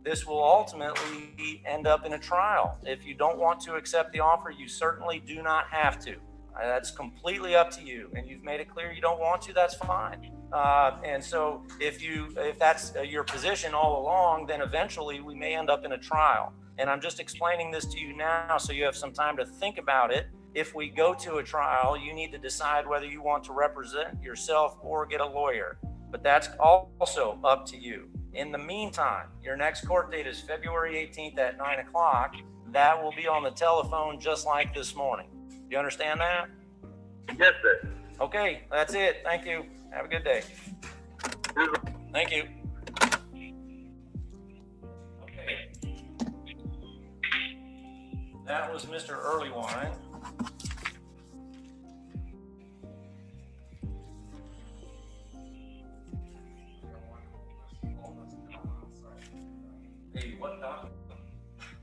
this will ultimately end up in a trial. If you don't want to accept the offer, you certainly do not have to. That's completely up to you. And you've made it clear you don't want to, that's fine. And so if that's your position all along, then eventually we may end up in a trial. And I'm just explaining this to you now so you have some time to think about it. If we go to a trial, you need to decide whether you want to represent yourself or get a lawyer. But that's also up to you. In the meantime, your next court date is February 18th at 9 o'clock. That will be on the telephone just like this morning. You understand that? Yes, sir. Okay, that's it. Thank you. Have a good day. Thank you. Okay. That was Mr. Earlywine. Hey, what document?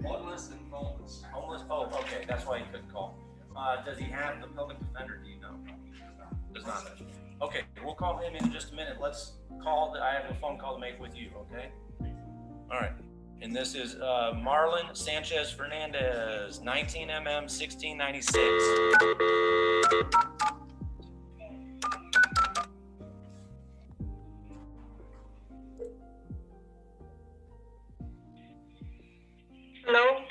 Homeless and homeless. Homeless? Oh, okay. That's why he couldn't call. Does he have the public defender? Do you know? Does not. Okay, we'll call him in just a minute. Let's call. I have a phone call to make with you. Okay. All right. And this is Marlon Sanchez Fernandez, 19mm, 1696. Hello?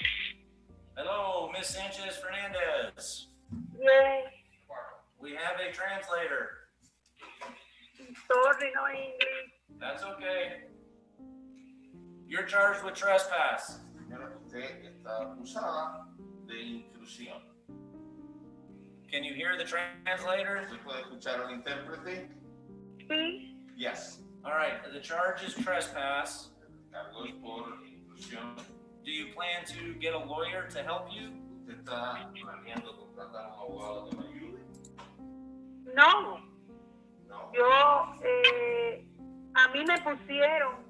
Hello, Miss Sanchez Fernandez. Yes. We have a translator. Sorry, no English. That's okay. You're charged with trespass. Can you hear the translator? Sí. Yes. All right, the charge is trespass. Do you plan to get a lawyer to help you? No. Yo, a mí me pusieron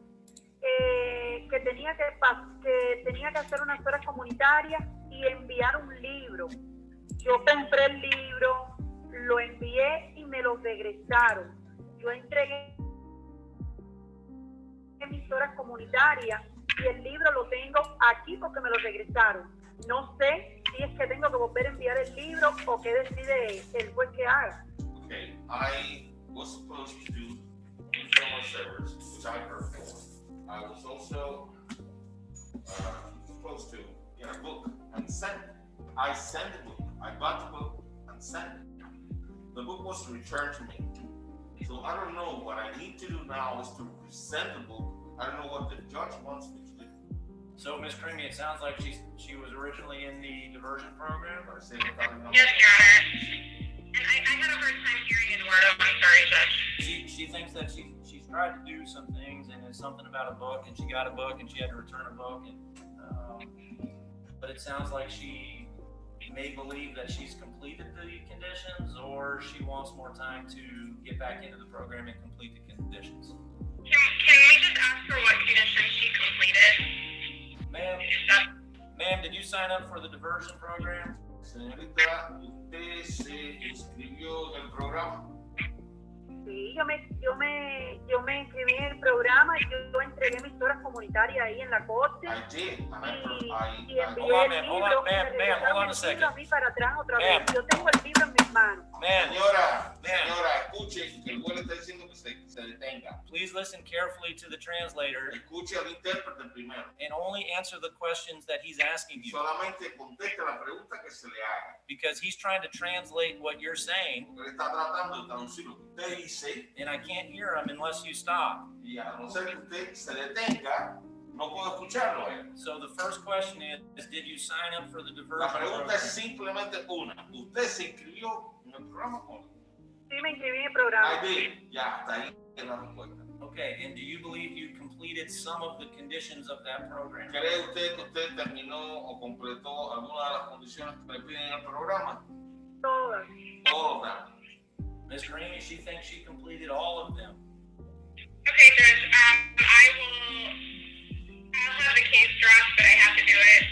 que tenía que hacer unas horas comunitarias y enviar un libro. Yo compré el libro, lo envié y me lo regresaron. Yo entregué mis horas comunitarias y el libro lo tengo aquí porque me lo regresaron. No sé si es que tengo que volver a enviar el libro o qué decide el juez que haga. Okay, I was supposed to do informal service, which I performed. I was also supposed to get a book and send it. I sent the book. I bought the book and sent it. The book was returned to me. So I don't know what I need to do now is to present the book. I don't know what the judge wants me to do. So, Ms. Creamy, it sounds like she was originally in the diversion program. Yes, Your Honor. And I had a hard time hearing Eduardo. I'm sorry, Judge. She thinks that she's tried to do some things, and it's something about a book, and she got a book, and she had to return a book, and but it sounds like she may believe that she's completed the conditions, or she wants more time to get back into the program and complete the conditions. Can we just ask her what conditions she completed? Ma'am, did you sign up for the diversion program? Señorita, ¿usted se inscribió en el programa? Sí, yo me inscribí en el programa y yo entregué mis horas comunitarias ahí en la corte. I did. Y envié el libro. Hold on a second. A mí para atrás otra vez. Yo tengo el libro en mis manos. Señora, escuche que el juez le está diciendo que se detenga. Please listen carefully to the translator. Escuche al intérprete primero. And only answer the questions that he's asking you. Solamente conteste la pregunta que se le haga. Because he's trying to translate what you're saying. Él está tratando de traducir lo que usted dice. And I can't hear him unless you stop. Y a no ser que usted se detenga, no puedo escucharlo. So the first question question is, did you sign up for the La diversion pregunta program? es simplemente una. ¿Usted se inscribió en el programa o no? Sí, me inscribí en el programa. Ahí, ya, hasta ahí es la respuesta. Okay, and do you believe you completed some of the conditions of that program? ¿Cree usted que usted terminó o completó alguna de las condiciones que le piden en el programa? Todas. All of them. Ms. Creamy, she thinks she completed all of them. Okay, Judge, I'll have the case dropped, but I have to do it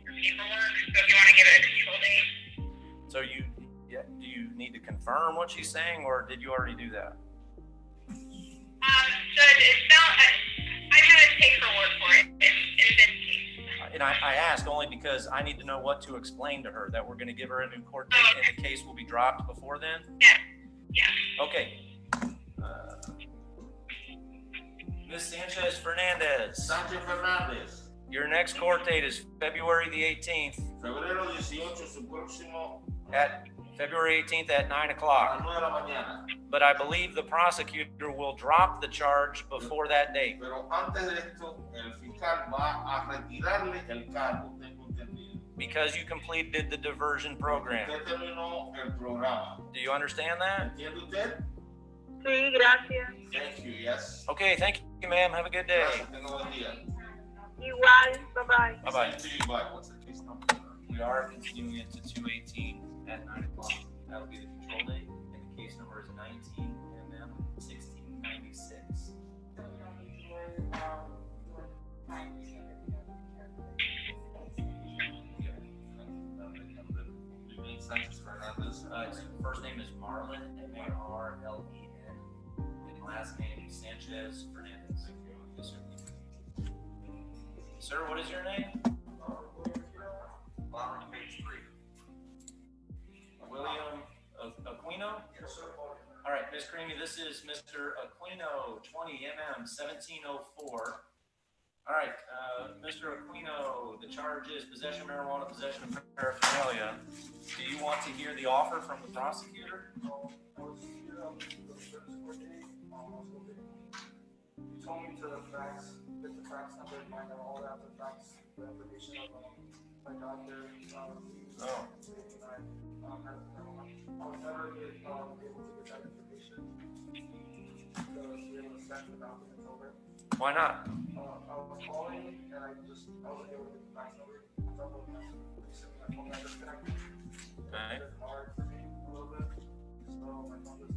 for paperwork, so if you want to give it a control date. So do you need to confirm what she's saying, or did you already do that? Judge, it's not, I'm gonna take her word for it in this case. And I ask only because I need to know what to explain to her, that we're gonna give her a new court date and the case will be dropped before then? Yes, yes. Okay. Ms. Sanchez Fernandez, Sánchez Fernández, your next court date is February the 18th febrero 18, su próximo at February 18th at 9 a las o'clock. 9 de la mañana. But I believe the prosecutor will drop the charge before that date. Pero antes de esto, el fiscal va a retirarle el cargo, tengo entendido. Because you completed the diversion program. Usted terminó el programa. Do you understand that? ¿Entiende usted? Sí, gracias. Thank you, yes. Okay, thank you, ma'am. Have a good day. Gracias, tenga buen día. Igual, bye-bye. Bye-bye. Same to you, bye. What's the case number? We are continuing it to 218 at 9 o'clock. That'll be the control date, and the case number is 19 MM 1696. Sánchez Fernández. His first name is Marlon, M-A-R-L-E-N, and last name Sanchez Fernandez. Yes, sir. Sir, what is your name? Bottom of page 3. William Aquino? Yes, sir. All right, Ms. Creamy, this is Mr. Aquino, 20 MM 1704. All right, Mr. Aquino, the charge is possession of marijuana, possession of paraphernalia. Do you want to hear the offer from the prosecutor? You told me to the facts, get the facts number, find out all that, the facts, the information of my doctor, Oh. I was never able to get that information to be able to send the documents over. Why not? I was calling and I wasn't able to get the facts number. Recently my phone got disconnected. Okay. It's hard for me a little bit, so my phone just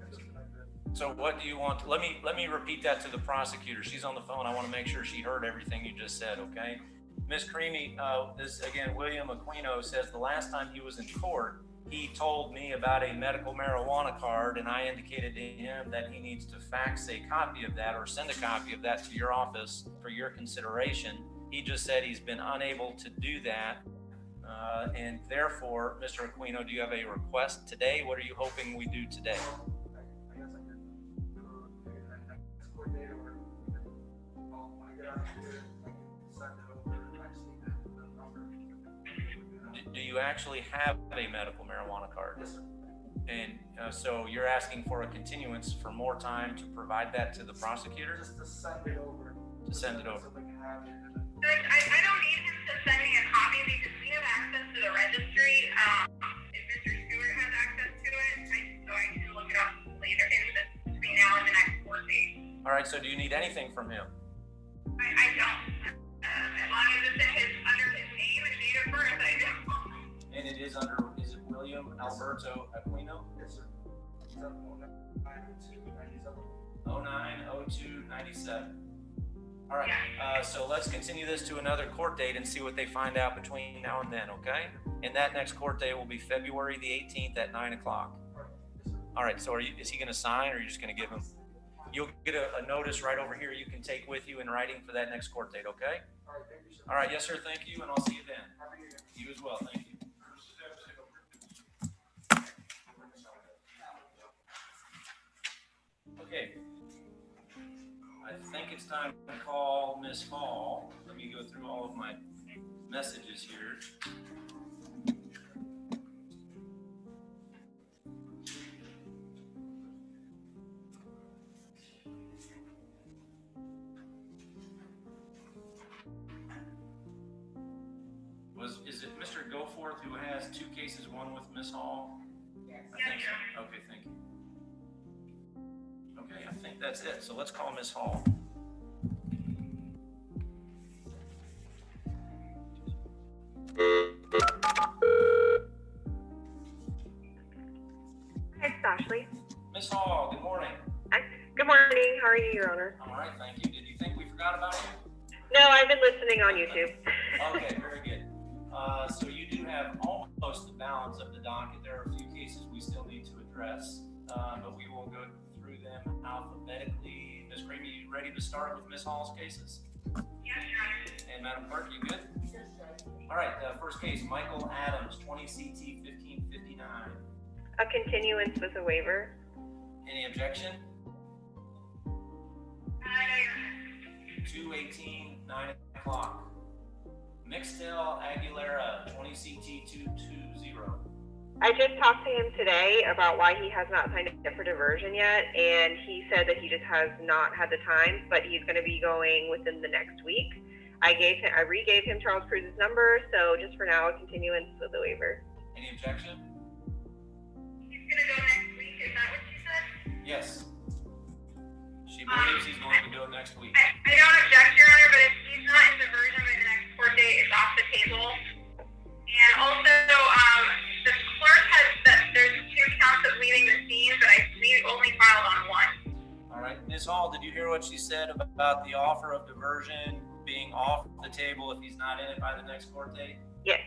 got disconnected. So what do you want? Let me repeat that to the prosecutor. She's on the phone. I want to make sure she heard everything you just said, okay? Ms. Creamy, this again, William Aquino says the last time he was in court, he told me about a medical marijuana card, and I indicated to him that he needs to fax a copy of that or send a copy of that to your office for your consideration. He just said he's been unable to do that. And therefore, Mr. Aquino, do you have a request today? What are you hoping we do today? I guess I can do maybe the next court date or when I get out of here, I can send it over and actually get the number. Do you actually have a medical marijuana card? Yes, sir. And so you're asking for a continuance for more time to provide that to the prosecutor? Just to send it over. To send it over. So they can have it. Judge, I don't need him to send me a copy because we have access to the registry. If Mr. Stewart has access to it, so I can look it up later between now and the next court date. All right, so do you need anything from him? I don't. As long as it's under his name and date of birth, I don't. And it is under, is it William Alberto Aquino? Yes, sir. 090297. All right, so let's continue this to another court date and see what they find out between now and then, okay? And that next court date will be February the 18th at 9 o'clock. All right, so is he gonna sign or are you just gonna give him? You'll get a notice right over here you can take with you in writing for that next court date, okay? All right, thank you, sir. All right, yes, sir, thank you, and I'll see you then. Happy New Year. You as well, thank you. Okay. I think it's time to call Miss Hall. Let me go through all of my messages here. is it Mr. Goforth who has two cases, one with Ms. Hall? Yes. I think so. Okay, thank you. Okay, I think that's it. So let's call Ms. Hall. Hi, it's Ashley. Ms. Hall, good morning. Hi. Good morning. How are you, Your Honor? All right, thank you. Did you think we forgot about you? No, I've been listening on YouTube. Okay, very good. So you do have almost the balance of the docket. There are a few cases we still need to address, but we will go through them alphabetically. Ms. Creamy, you ready to start with Ms. Hall's cases? Yes, Your Honor. And Madam Clerk, you good? Yes, Judge. All right, first case, Michael Adams, 20 CT 1559. A continuance with a waiver. Any objection? No, Your Honor. 218, 9 o'clock. Mixtel Aguilera, 20 CT 220. I just talked to him today about why he has not signed up for diversion yet, and he said that he just has not had the time, but he's going to be going within the next week. I re-gave him Charles Cruz's number, so just for now, a continuance with a waiver. Any objection? He's gonna go next week, is that what you said? Yes. She believes he's going to do it next week. I don't object, Your Honor, but if he's not in diversion by the next court date, it's off the table. And also, the clerk has that there's 2 counts of leaving the scene, but I believe only filed on 1. All right, Ms. Hall, did you hear what she said about the offer of diversion being off the table if he's not in it by the next court date? Yes.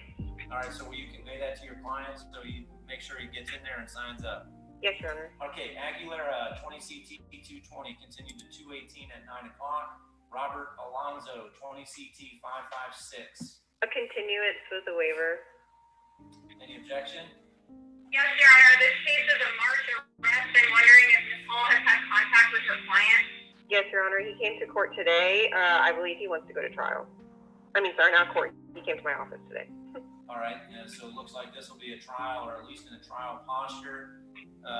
All right, so will you convey that to your client so you make sure he gets in there and signs up? Yes, Your Honor. Okay, Aguilera, 20 CT 220, continued to 218 at 9 o'clock. Robert Alonzo, 20 CT 556. A continuance with a waiver. Any objection? Yes, Your Honor, this case is a March arrest. I'm wondering if Ms. Hall has had contact with her client. Yes, Your Honor. He came to court today. I believe he wants to go to trial. I mean, sorry, not court. He came to my office today. All right, so it looks like this will be a trial, or at least in a trial posture.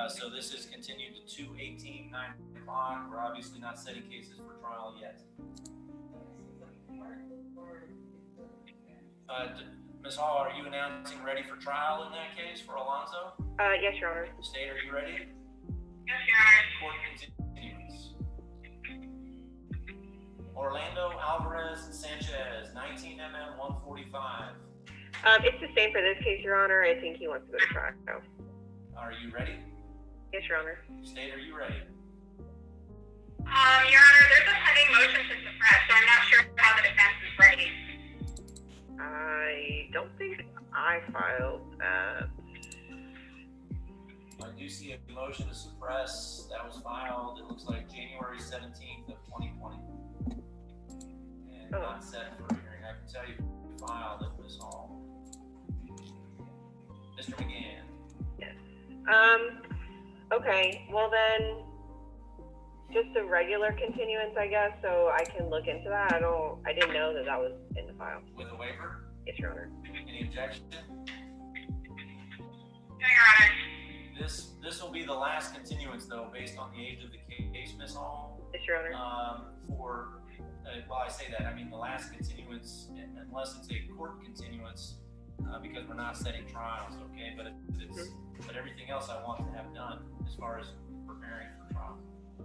So this is continued to 218, 9 o'clock. We're obviously not setting cases for trial yet. Ms. Hall, are you announcing ready for trial in that case for Alonzo? Yes, Your Honor. State, are you ready? Yes, Your Honor. Court continuance. Orlando Alvarez Sanchez, 19 mm 145. It's the same for this case, Your Honor. I think he wants to go to trial. Are you ready? Yes, Your Honor. State, are you ready? Your Honor, there's a pending motion to suppress, so I'm not sure how the defense is ready. I don't think I filed that. I do see a motion to suppress that was filed. It looks like January 17th of 2020. And not set for a hearing. I can tell you who filed it, Ms. Hall. Mr. McGann. Yes. Okay. Well then, just a regular continuance, I guess, so I can look into that. I didn't know that that was in the file. With a waiver? Yes, Your Honor. Any objection? No, Your Honor. This will be the last continuance, though, based on the age of the case, Ms. Hall. Yes, Your Honor. Well, I say that, I mean the last continuance, unless it's a court continuance, because we're not setting trials, okay? But but everything else I want to have done as far as preparing for trial.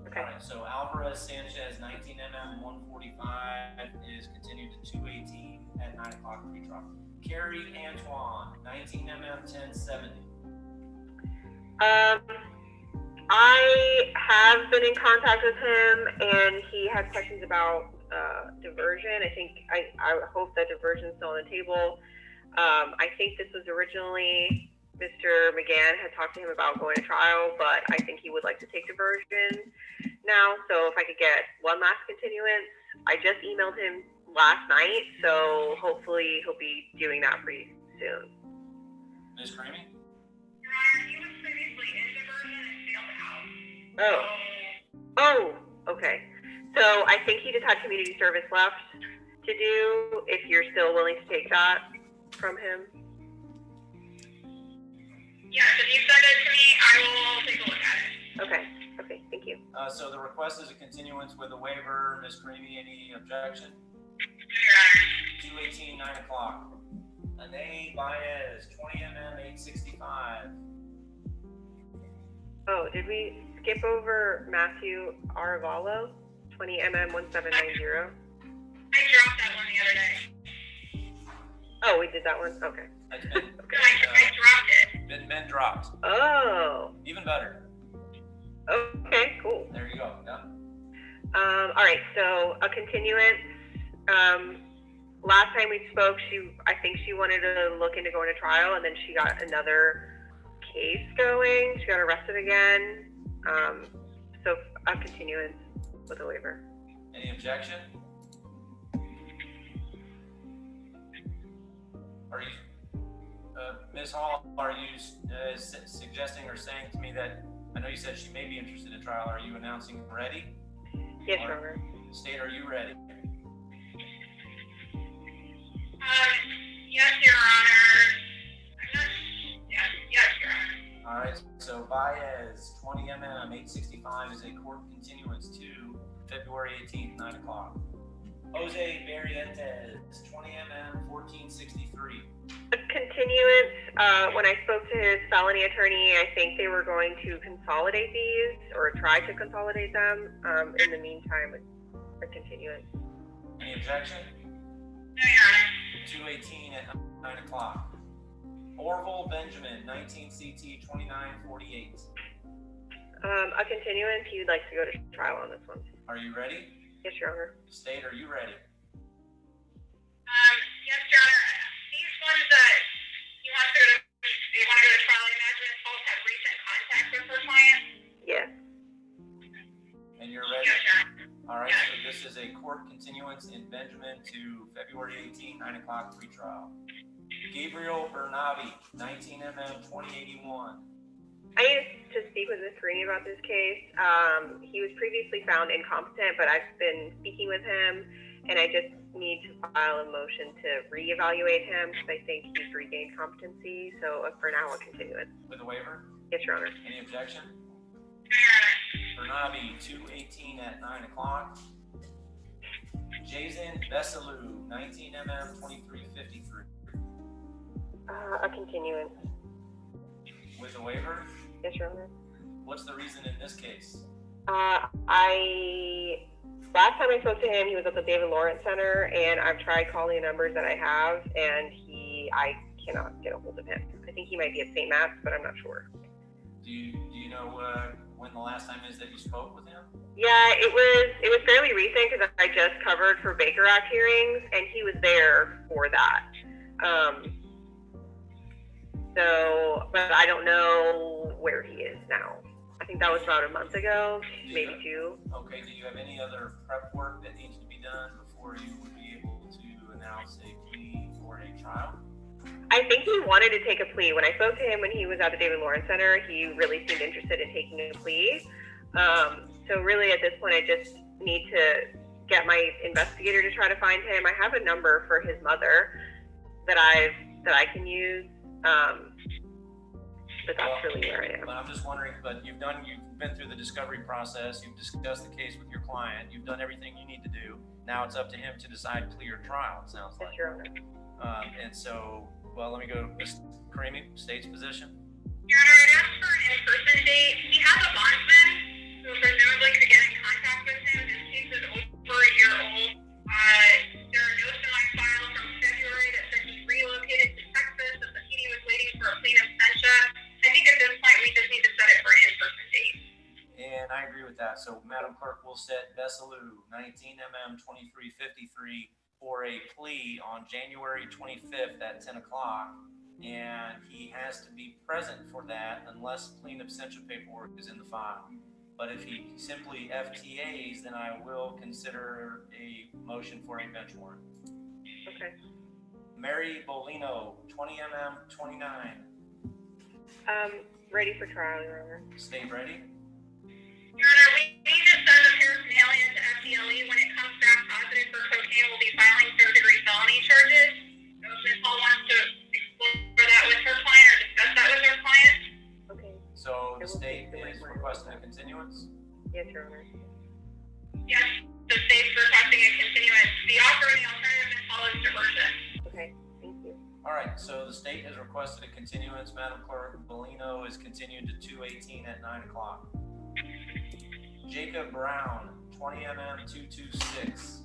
Okay. All right, so Alvarez Sanchez, 19 mm 145 is continued to 218 at 9 o'clock pre-trial. Carrie Antoine, 19 mm 1070. I have been in contact with him, and he has questions about diversion. I hope that diversion is still on the table. I think this was originally Mr. McGann had talked to him about going to trial, but I think he would like to take diversion now. So if I could get one last continuance, I just emailed him last night, so hopefully he'll be doing that pretty soon. Ms. Creamy? Your Honor, he was previously in diversion and failed out. Oh, okay. So I think he just had community service left to do, if you're still willing to take that from him. Yes, if you send it to me, I will take a look at it. Okay, thank you. So the request is a continuance with a waiver. Ms. Creamy, any objection? No, Your Honor. 218, 9 o'clock. Anae Baez, 20 mm 865. Oh, did we skip over Matthew Arvalo, 20 mm 1790? I dropped that one the other day. Oh, we did that one? Okay. It's been, I dropped it. been dropped. Oh, Even better. okay, cool. There you go. Yeah. All right, so a continuance. Last time we spoke, I think she wanted to look into going to trial, and then she got another case going. She got arrested again. So a continuance with a waiver. Any objection? Are you, Ms. Hall, are you suggesting or saying to me that, I know you said she may be interested in trial, are you announcing ready? Yes, Your Honor. State, are you ready? Yes, Your Honor. Yes, Your Honor. All right, so Baez, 20 mm 865 is a court continuance to February 18th, 9 o'clock. Jose Barrientos, 20 mm 1463. A continuance, when I spoke to his felony attorney, I think they were going to consolidate these or try to consolidate them. In the meantime, a continuance. Any objection? No, Your Honor. 218 at 9 o'clock. Orville Benjamin, 19 CT 2948. A continuance, he would like to go to trial on this one. Are you ready? Yes, Your Honor. State, are you ready? Yes, Your Honor. These ones that they want to go to trial, I imagine it's both have recent contact with her client. Yes. And you're ready? Yes, Your Honor. All right, so this is a court continuance in Benjamin to February 18, 9 o'clock pretrial. Gabriel Bernabi, 19 mm 2081. I need to speak with Ms. Carini about this case. He was previously found incompetent, but I've been speaking with him, and I just need to file a motion to reevaluate him because I think he's regained competency. So for now, a continuance. With a waiver? Yes, Your Honor. Any objection? No, Your Honor. Bernabi, 218 at 9 o'clock. Jason Vesalou, 19 mm 2353. A continuance. With a waiver? Yes, Your Honor. What's the reason in this case? Last time I spoke to him, he was at the David Lawrence Center, and I've tried calling the numbers that I have, and I cannot get a hold of him. I think he might be at St. Matt's, but I'm not sure. Do you know when the last time is that you spoke with him? Yeah, it was fairly recent because I just covered for Baker Act hearings, and he was there for that. But I don't know where he is now. I think that was about a month ago, maybe two. Okay, do you have any other prep work that needs to be done before you would be able to announce a plea for a trial? I think he wanted to take a plea. When I spoke to him when he was at the David Lawrence Center, he really seemed interested in taking a plea. So really at this point, I just need to get my investigator to try to find him. I have a number for his mother that I can use. But that's really where I am. But I'm just wondering, but you've been through the discovery process, you've discussed the case with your client, you've done everything you need to do. Now it's up to him to decide plea or trial, it sounds like. Yes, Your Honor. And so, well, let me go, Ms. Karimi, state's position. Your Honor, I'd ask for an in-person date. He has a bondsman who presumably could get in contact with him. This case is over a year old. There are notes in my file from February that said he relocated to Texas, that the PD was waiting for a plea in absentia. I think at this point we just need to set it for an in-person date. And I agree with that. So, Madam Clerk, will set Vesalou, 19 mm 2353, for a plea on January 25th at 10 o'clock. And he has to be present for that unless plea in absentia paperwork is in the file. But if he simply FTAs, then I will consider a motion for a bench warrant. Okay. Mary Bolino, 20 mm 29. Ready for trial, Your Honor. Stay ready. Your Honor, we need to send the paraphernalia to FDLE. When it comes back positive for cocaine, we'll be filing third-degree felony charges. So if Ms. Hall wants to explore that with her client or discuss that with her client. Okay. So the state is requesting a continuance? Yes, Your Honor. Yes, the state's requesting a continuance. The offer and the alternative, Ms. Hall, is diversion. Okay, thank you. All right, so the state has requested a continuance. Madam Clerk, Bellino is continued to 2/18 at 9 o'clock. Jacob Brown, 20 mm 226.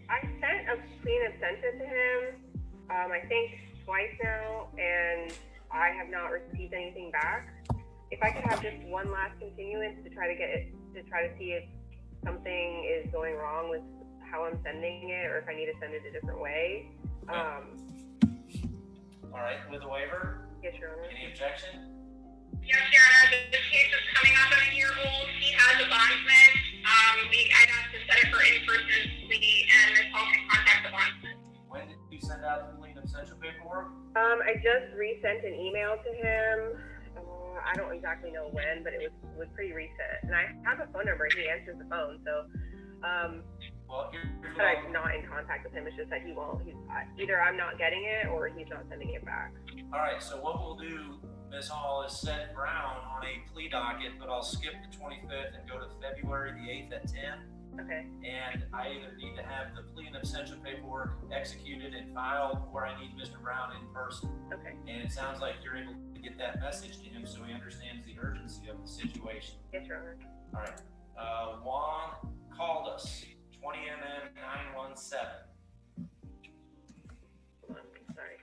I sent a plea in absentia to him, I think twice now, and I have not received anything back. If I could have just one last continuance to try to see if something is going wrong with how I'm sending it, or if I need to send it a different way. All right, with a waiver? Yes, Your Honor. Any objection? Yes, Your Honor, this case is coming up on a year old. He has a bondsman. I'd asked to set it for in-person plea, and Ms. Hall can contact the bondsman. When did you send out the plea and absentia paperwork? I just resent an email to him. I don't exactly know when, but it was pretty recent. And I have a phone number. He answers the phone, so. Well, here's but I'm not in contact with him. It's just that he won't. Either I'm not getting it, or he's not sending it back. All right. So what we'll do, Ms. Hall, is set Brown on a plea docket, but I'll skip the 25th and go to February the 8th at 10. Okay. And I either need to have the plea and absentia paperwork executed and filed, or I need Mr. Brown in person. Okay. And it sounds like you're able to get that message to him, so he understands the urgency of the situation. Yes, Your Honor. All right. Juan called us. 20 mm 917. Sorry.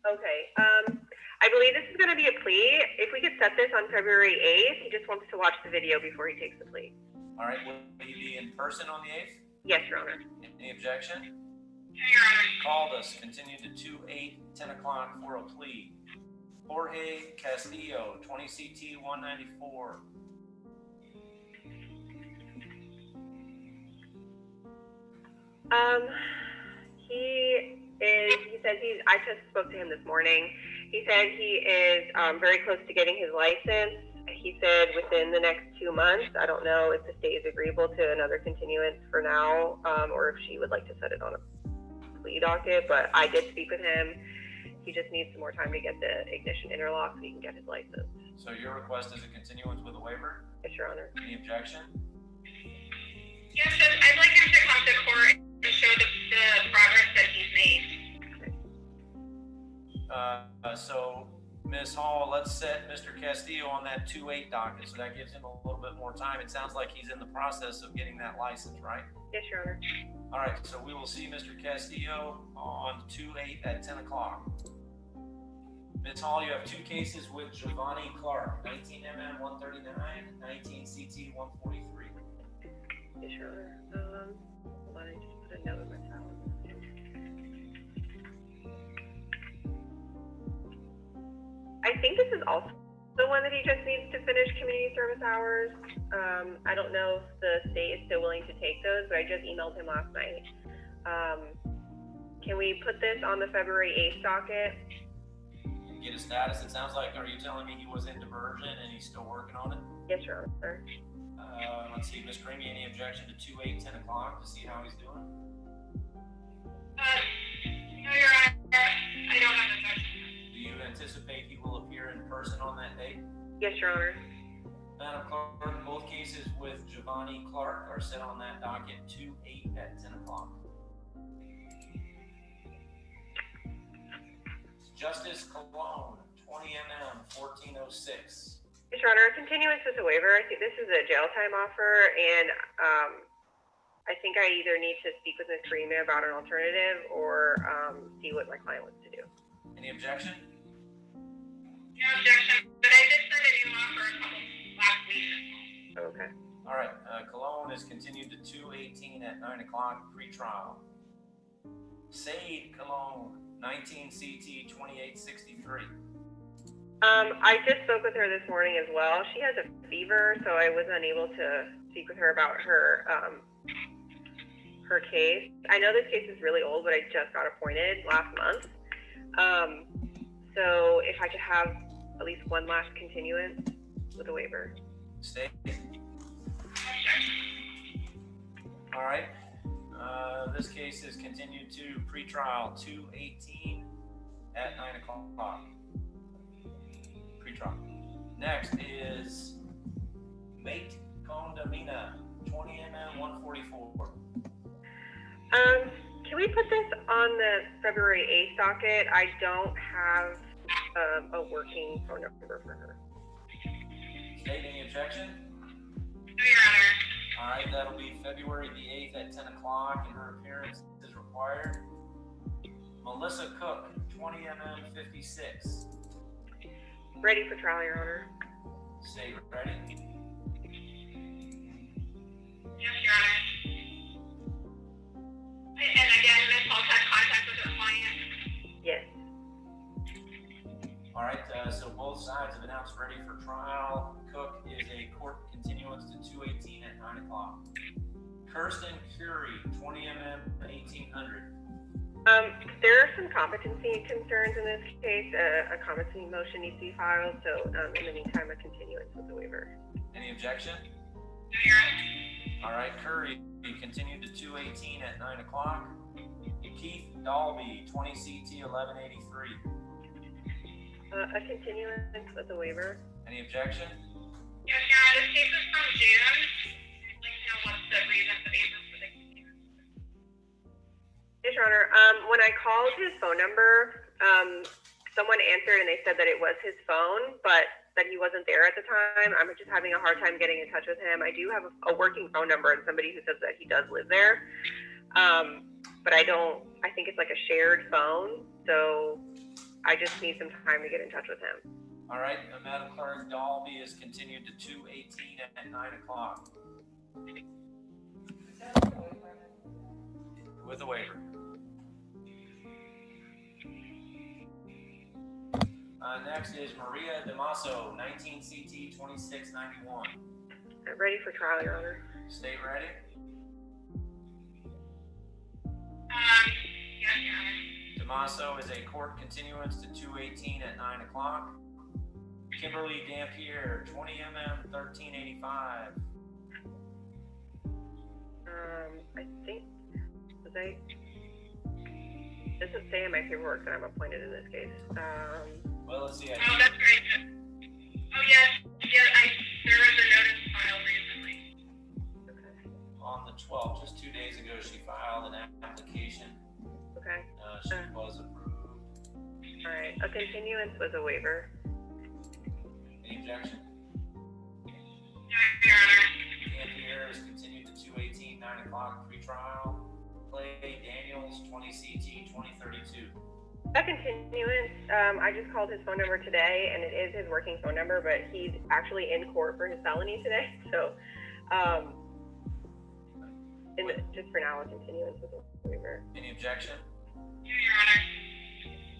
Okay. I believe this is going to be a plea. If we could set this on February 8th, he just wants to watch the video before he takes the plea. All right. Will you be in person on the 8th? Yes, Your Honor. Any objection? Your Honor. Called us. Continued to 2/8 10 o'clock for a plea. Jorge Castillo, 20 CT 194. He said I just spoke to him this morning. He said he is very close to getting his license. He said within the next 2 months. I don't know if the state is agreeable to another continuance for now, or if she would like to set it on a plea docket, but I did speak with him. He just needs some more time to get the ignition interlock so he can get his license. So your request is a continuance with a waiver? Yes, Your Honor. Any objection? Yes, I'd like him to come to court and show the progress that he's made. So, Ms. Hall, let's set Mr. Castillo on that 2/8 docket, so that gives him a little bit more time. It sounds like he's in the process of getting that license, right? Yes, Your Honor. All right, so we will see Mr. Castillo on 2/8 at 10 o'clock. Ms. Hall, you have 2 cases with Giovanni Clark, 19 mm 139, 19 CT 143. Yes, Your Honor. Hold on, I just put a note in my calendar. I think this is also the one that he just needs to finish community service hours. I don't know if the state is still willing to take those, but I just emailed him last night. Can we put this on the February 8th docket? Get a status. It sounds like, are you telling me he was in diversion and he's still working on it? Yes, Your Honor. Let's see, Ms. Creamy, any objection to 2/8 10 o'clock to see how he's doing? No, Your Honor, I don't have an objection. Do you anticipate he will appear in person on that date? Yes, Your Honor. Madam Clerk, both cases with Giovanni Clark are set on that docket 2/8 at 10 o'clock. Justice Cologne, 20 mm 1406. Yes, Your Honor, a continuance with a waiver. I think this is a jail time offer, and I think I either need to speak with Ms. Karima about an alternative or see what my client wants to do. Any objection? No objection, but I did send a new offer last week. Okay. All right, Cologne is continued to 2/18 at 9 o'clock pre-trial. Sade Cologne, 19 CT 2863. I just spoke with her this morning as well. She has a fever, so I was unable to speak with her about her her case. I know this case is really old, but I just got appointed last month. So if I could have at least one last continuance with a waiver. Stay. All right. This case is continued to pre-trial 2/18 at 9 o'clock. Pre-trial. Next is Mate Condamina, put this on the February 8th docket? I don't have a working phone number for her. State, any objection? No, Your Honor. All right, that'll be February the 8th at 10 o'clock, and her appearance is required. Melissa Cook, 20mm56. Ready for trial, Your Honor. State, ready? Yes, Your Honor. And again, Ms. Halls had contact with her client. Yes. All right, so both sides have announced ready for trial. Cook is a court continuance to 2/18 at 9 o'clock. Kirsten Curie, 20mm1800. There are some competency concerns in this case. A competency motion needs to be filed, so in the meantime, a continuance with the waiver. Any objection? No, Your Honor. All right, Curry, continued to 2/18 at 9 o'clock. Keith Dalby, 20CT 1183. A continuance with the waiver. Any objection? Yes, Your Honor. This case is from June. I'd like to know what's the reason for the continuance. Yes, Your Honor. When I called his phone number, someone answered and they said that it was his phone, but that he wasn't there at the time. I'm just having a hard time getting in touch with him. I do have a working phone number and somebody who says that he does live there. But I think it's like a shared phone. So I just need some time to get in touch with him. All right, Madam Clerk, Dalby is continued to 2/18 at 9 o'clock. With a waiver. Next is Maria Damaso, 19CT 2691. Ready for trial, Your Honor. State ready? Yes, Your Honor. Damaso is a court continuance to 2/18 at 9 o'clock. Kimberly Dampier, 20mm1385. I think, doesn't say in my paperwork that I'm appointed in this case. Well, let's see. Oh, that's great. Oh, yes. There was a notice filed recently. Okay. On the 12th, just 2 days ago, she filed an application. Okay. She was approved. All right. A continuance with a waiver. Any objection? No, Your Honor. Dampier is continued to 2/18, 9 o'clock, pretrial. Clay Daniels, 20CT 2032. A continuance. I just called his phone number today, and it is his working phone number, but he's actually in court for his felony today. So, just for now, a continuance with a waiver. Any objection? No, Your Honor.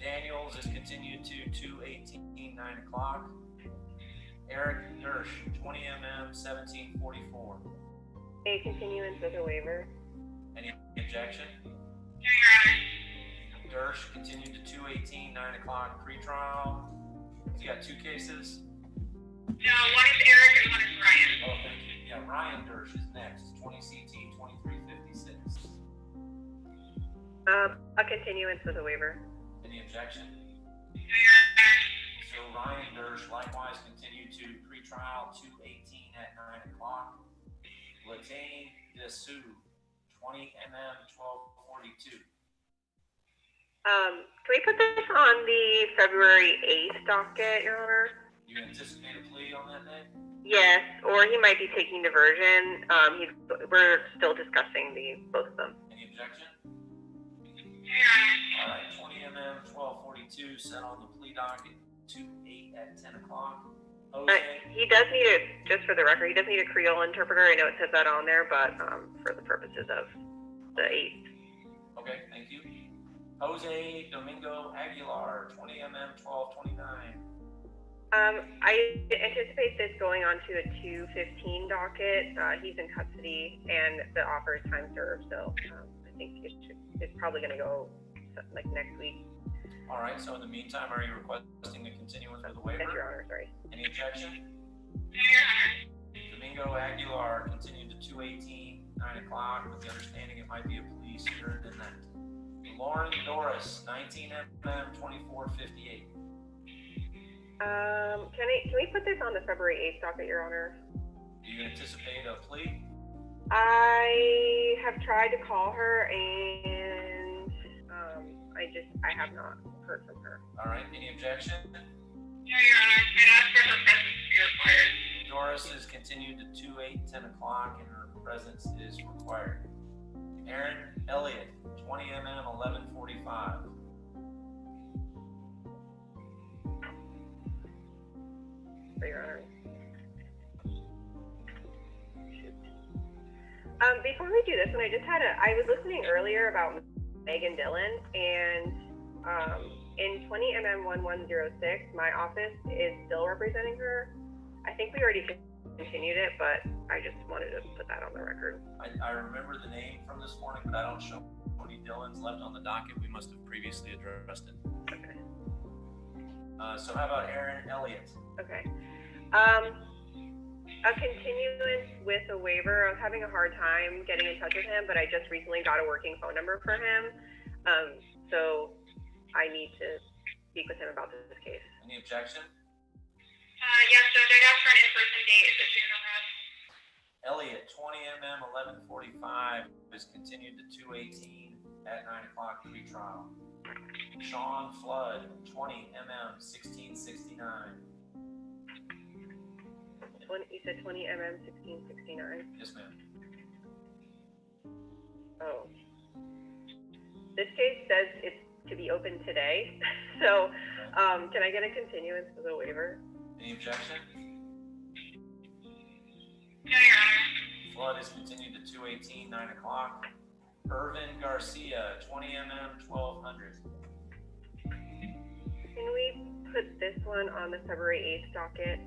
Daniels is continued to 2/18, 9 o'clock. Eric Dersh, 20mm1744. A continuance with a waiver. Any objection? No, Your Honor. Dersh continued to 2/18, 9 o'clock, pretrial. You got two cases? No, one is Eric and one is Ryan. Oh, thank you. Yeah, Ryan Dersh is next, 20CT 2356. A continuance with a waiver. Any objection? No, Your Honor. So Ryan Dersh likewise continued to pretrial 2/18 at 9 o'clock. Latane Dessou, 20mm1242. Can we put this on the February 8th docket, Your Honor? You anticipate a plea on that day? Yes, or he might be taking diversion. We're still discussing both of them. Any objection? No, Your Honor. All right, 20mm1242 set on the plea docket 2/8 at 10 o'clock. Jose. He does need just for the record, he does need a Creole interpreter. I know it says that on there, but for the purposes of the 8th. Okay, thank you. Jose Domingo Aguilar, 20mm1229. I anticipate this going on to a 2:15 docket. He's in custody and the offer is time served, so I think it's probably going to go like next week. All right, so in the meantime, are you requesting a continuance with a waiver? Yes, Your Honor, sorry. Any objection? No, Your Honor. Domingo Aguilar continued to 2/18, 9 o'clock, with the understanding it might be a plea sooner than that. Lauren Doris, 19mm2458. Can we put this on the February 8th docket, Your Honor? Do you anticipate a plea? I have tried to call her and I have not heard from her. All right, any objection? No, Your Honor. I'd ask for her presence to be required. Doris is continued to 2/8, 10 o'clock, and her presence is required. Aaron Elliott, 20 mm, 11:45. For Your Honor. Before we do this one, I was listening earlier about Megan Dillon, and in 20 mm 1106, my office is still representing her. I think we already continued it, but I just wanted to put that on the record. I remember the name from this morning, but I don't show any Dillons left on the docket. We must have previously addressed it. Okay. So how about Aaron Elliott? Okay. A continuance with a waiver. I was having a hard time getting in touch with him, but I just recently got a working phone number for him. So I need to speak with him about this case. Any objection? Yes, Judge. I'd ask for an in-person date if it's your arrest. Elliott, 20 mm, 11:45 is continued to 2/18 at 9 o'clock pre-trial. Sean Flood, 20 mm, 1669. You said 20 mm 1669. Yes, ma'am. Oh. This case says it's to be open today. So can I get a continuance for the waiver? Any objection? No, Your Honor. Flood is continued to 2/18, 9 o'clock. Irvin Garcia, 20 mm, 1200. Can we put this one on the February 8th docket?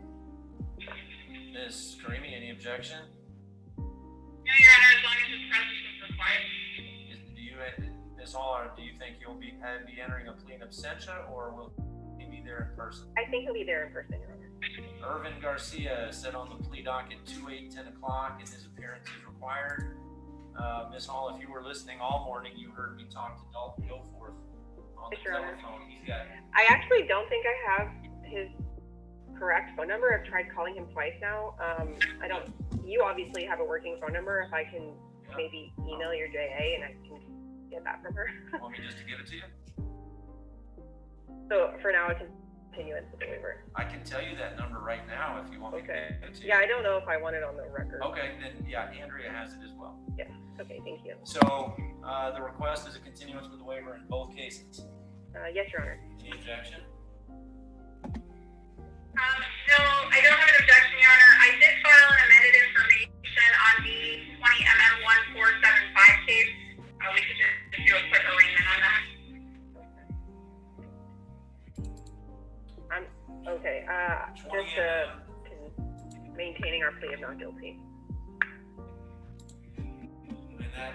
Ms. Karimi, any objection? No, Your Honor, as long as his presence is required. Ms. Haller, do you think you'll be entering a plea in absentia, or will he be there in person? I think he'll be there in person, Your Honor. Irvin Garcia is set on the plea docket 2/8, 10 o'clock, and his appearance is required. Ms. Hall, if you were listening all morning, you heard me talk to Dalton Goforth on the telephone. He's got. I actually don't think I have his correct phone number. I've tried calling him twice now. I don't. You obviously have a working phone number. If I can maybe email your JA and I can get that from her. Want me just to give it to you? So for now, it's continuance with the waiver. I can tell you that number right now if you want me to give it to you. Yeah, I don't know if I want it on the record. Okay, then yeah, Andrea has it as well. Yeah. Okay, thank you. So the request is a continuance with the waiver in both cases. Yes, Your Honor. Any objection? No, I don't have an objection, Your Honor. I did file an amended information on the 20 mm 1475 case. We could just do a quick arraignment on that. Okay. Maintaining our plea of not guilty.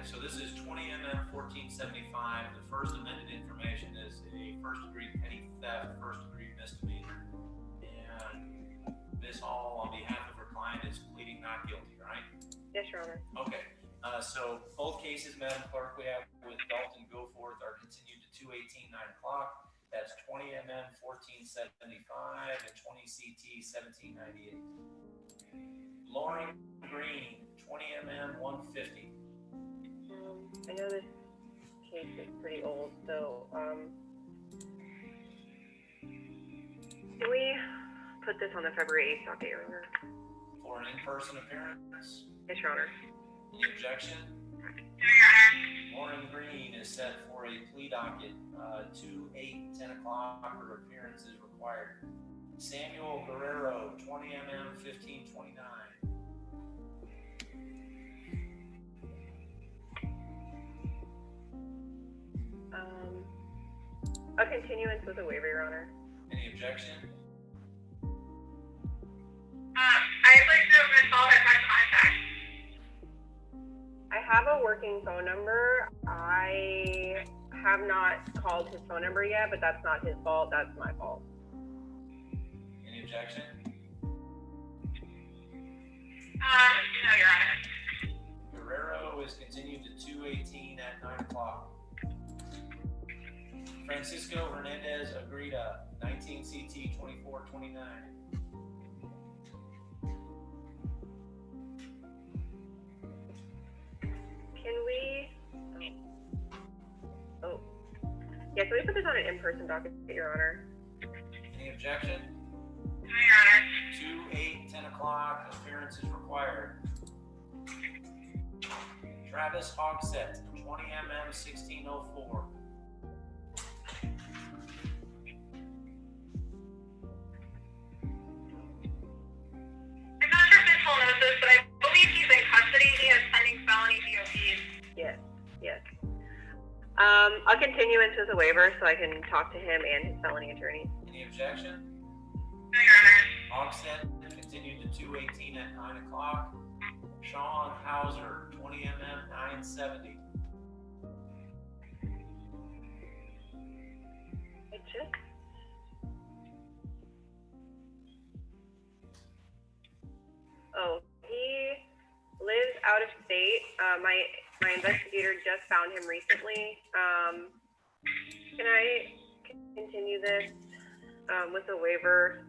So this is 20 mm 1475. The first amended information is a first degree petty theft, first degree misdemeanor. And Ms. Hall, on behalf of her client, is pleading not guilty, right? Yes, Your Honor. Okay. So both cases, Madam Clerk, we have with Dalton Goforth are continued to 2/18, 9 o'clock. That's 20 mm 1475 and 20 CT 1798. Lauren Green, 20 mm 150. I know this case is pretty old, so can we put this on the February 8th docket, Your Honor? For an in-person appearance? Yes, Your Honor. Any objection? No, Your Honor. Lauren Green is set for a plea docket 2/8, 10 o'clock. Her appearance is required. Samuel Guerrero, 20 mm 1529. A continuance with a waiver, Your Honor. Any objection? I'd like to know if Ms. Hall has my contact. I have a working phone number. I have not called his phone number yet, but that's not his fault. That's my fault. Any objection? No, Your Honor. Guerrero is continued to 2/18 at 9 o'clock. Francisco Hernandez Agreda, 19 CT 2429. Yeah, can we put this on an in-person docket, Your Honor? Any objection? No, Your Honor. 2/8, 10 o'clock, appearance is required. Travis Hogsett, 20 mm 1604. I'm not sure if this whole knows this, but I believe he's in custody. He has pending felony BOPs. Yes, yes. I'll continue into the waiver so I can talk to him and his felony attorney. Any objection? No, Your Honor. Hogsett continued to 2/18 at 9 o'clock. Sean Hauser, 20 mm 970. Oh, he lives out of state. My investigator just found him recently. Can I continue this with a waiver?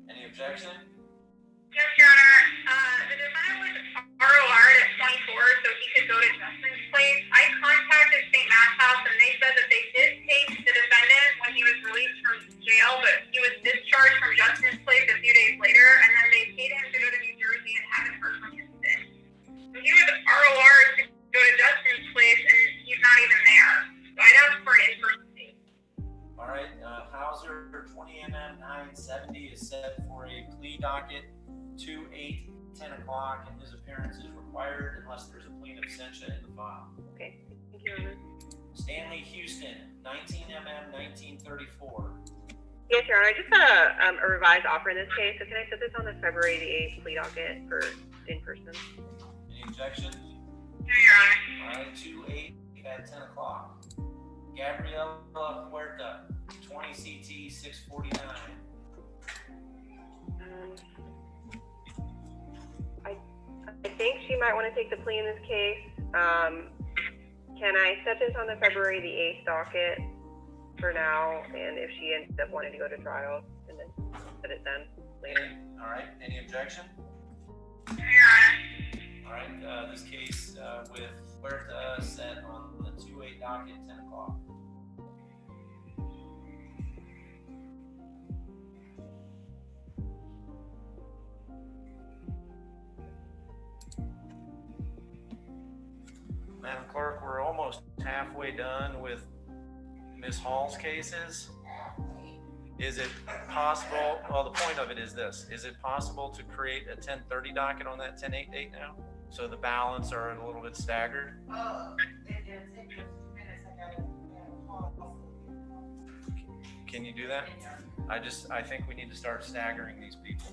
Any objection? Yes, Your Honor. The defendant was ROR'd at 24, so he could go to Justin's place. I contacted St. Matt's House, and they said that they did take the defendant when he was released from jail, but he was discharged from Justin's place a few days later, and then they paid him to go to New Jersey and haven't heard from him since. So he was ROR'd to go to Justin's place, and he's not even there. So I'd ask for an in-person date. All right, Hauser, 20 mm 970 is set for a plea docket 2/8, 10 o'clock, and his appearance is required unless there's a plea absentia in the file. Okay, thank you, Your Honor. Stanley Houston, 19 mm 1934. Yes, Your Honor. I just got a revised offer in this case, so can I set this on the February the 8th plea docket for in-person? Any objection? No, Your Honor. All right, 2/8 at 10 o'clock. Gabriela Huerta, 20 CT 649. I think she might want to take the plea in this case. Can I set this on the February the 8th docket for now? And if she ends up wanting to go to trial, and then set it then later. All right, any objection? No, Your Honor. All right, this case with Huerta set on the 2/8 docket, 10 o'clock. Madam Clerk, we're almost halfway done with Ms. Hall's cases. Is it possible, well, the point of it is this, is it possible to create a 10:30 docket on that 10/8 date now? So the balance are a little bit staggered? Can you do that? I think we need to start staggering these people.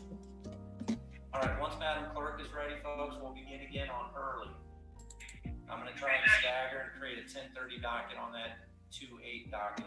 All right, once Madam Clerk is ready, folks, we'll begin again on early. I'm gonna try and stagger and create a 10:30 docket on that 2/8 docket.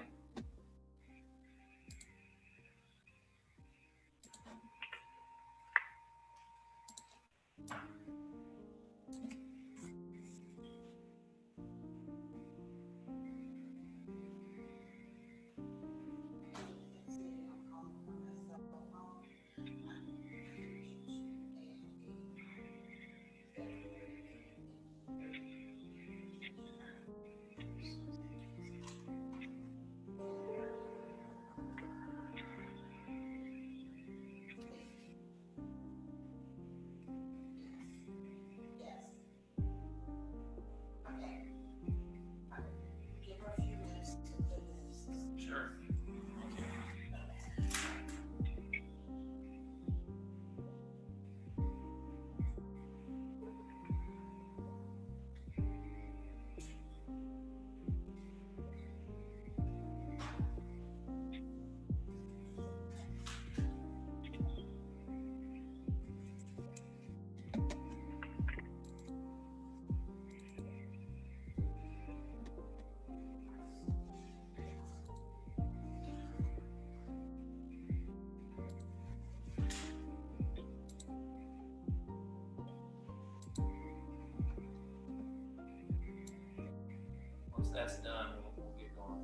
Sure. Once that's done, we'll get going.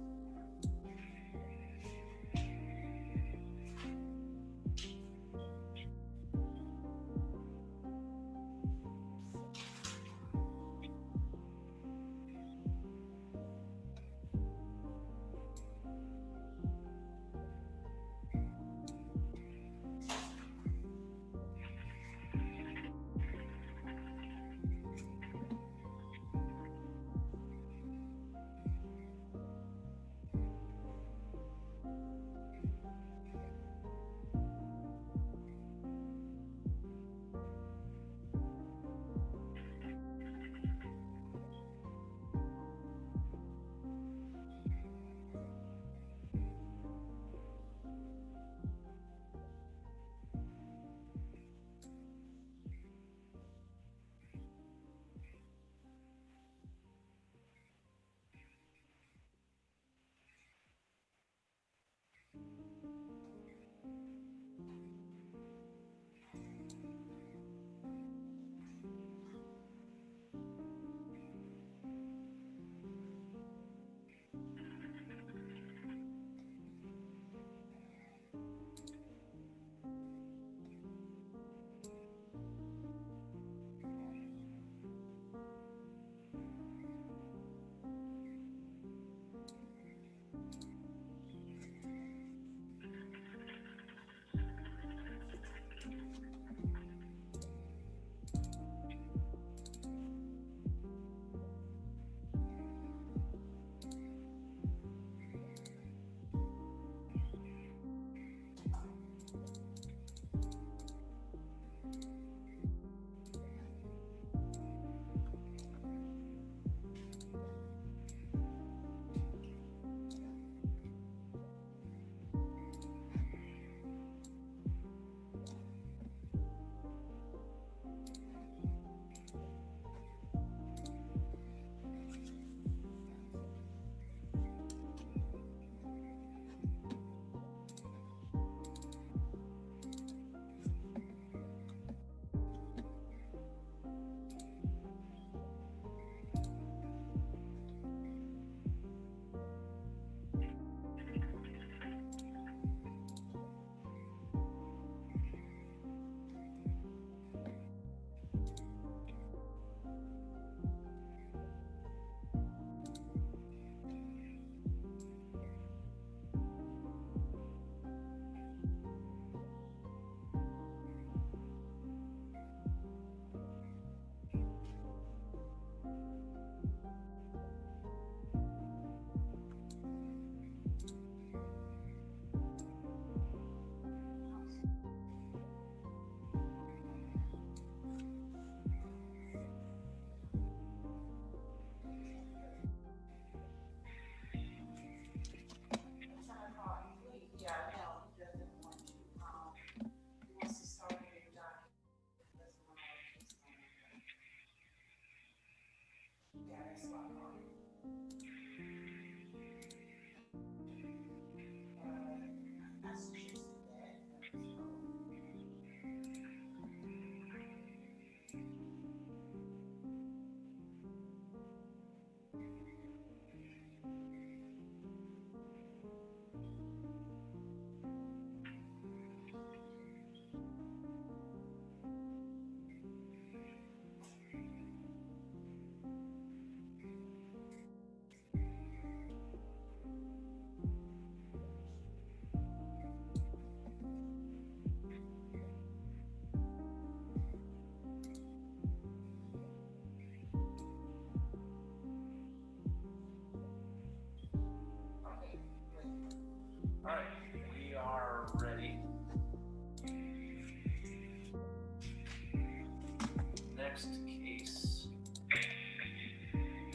next case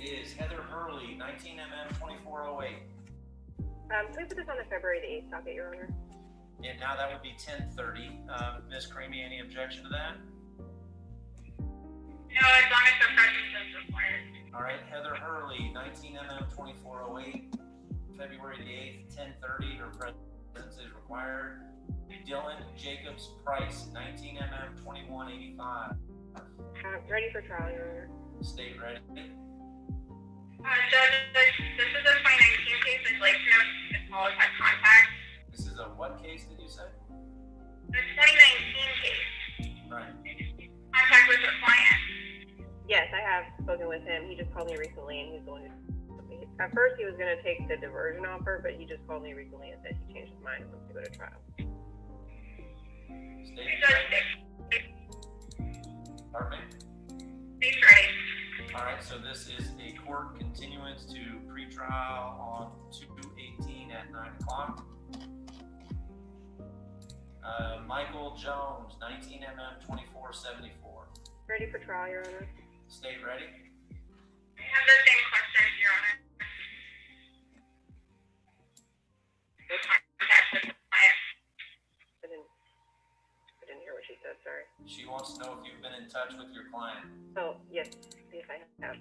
is Heather Hurley, 19 MM 2408. Can we put this on the February the 8th docket, Your Honor? And now that would be 10:30. Ms. Creamy, any objection to that? No, as long as the presence is required. All right, Heather Hurley, 19 MM 2408, February the 8th, 10:30. Her presence is required. Dylan Jacobs Price, 19 MM 2185. Ready for trial, Your Honor. State ready. Judge, this is a 2019 case. I'd like to know if Paul has had contact. This is a what case did you say? The 2019 case. Right. Contact with the client. Yes, I have spoken with him. He just called me recently, and he's going to. At first, he was going to take the diversion offer, but he just called me recently and said he changed his mind and wants to go to trial. State ready. Pardon me? State's ready. All right, so this is a court continuance to pretrial on 2/18 at 9 o'clock. Michael Jones, 19 MM 2474. Ready for trial, Your Honor. State ready. I have the same questions, Your Honor. Contact with the client. I didn't hear what she said, sorry. She wants to know if you've been in touch with your client. Oh, yes, I have.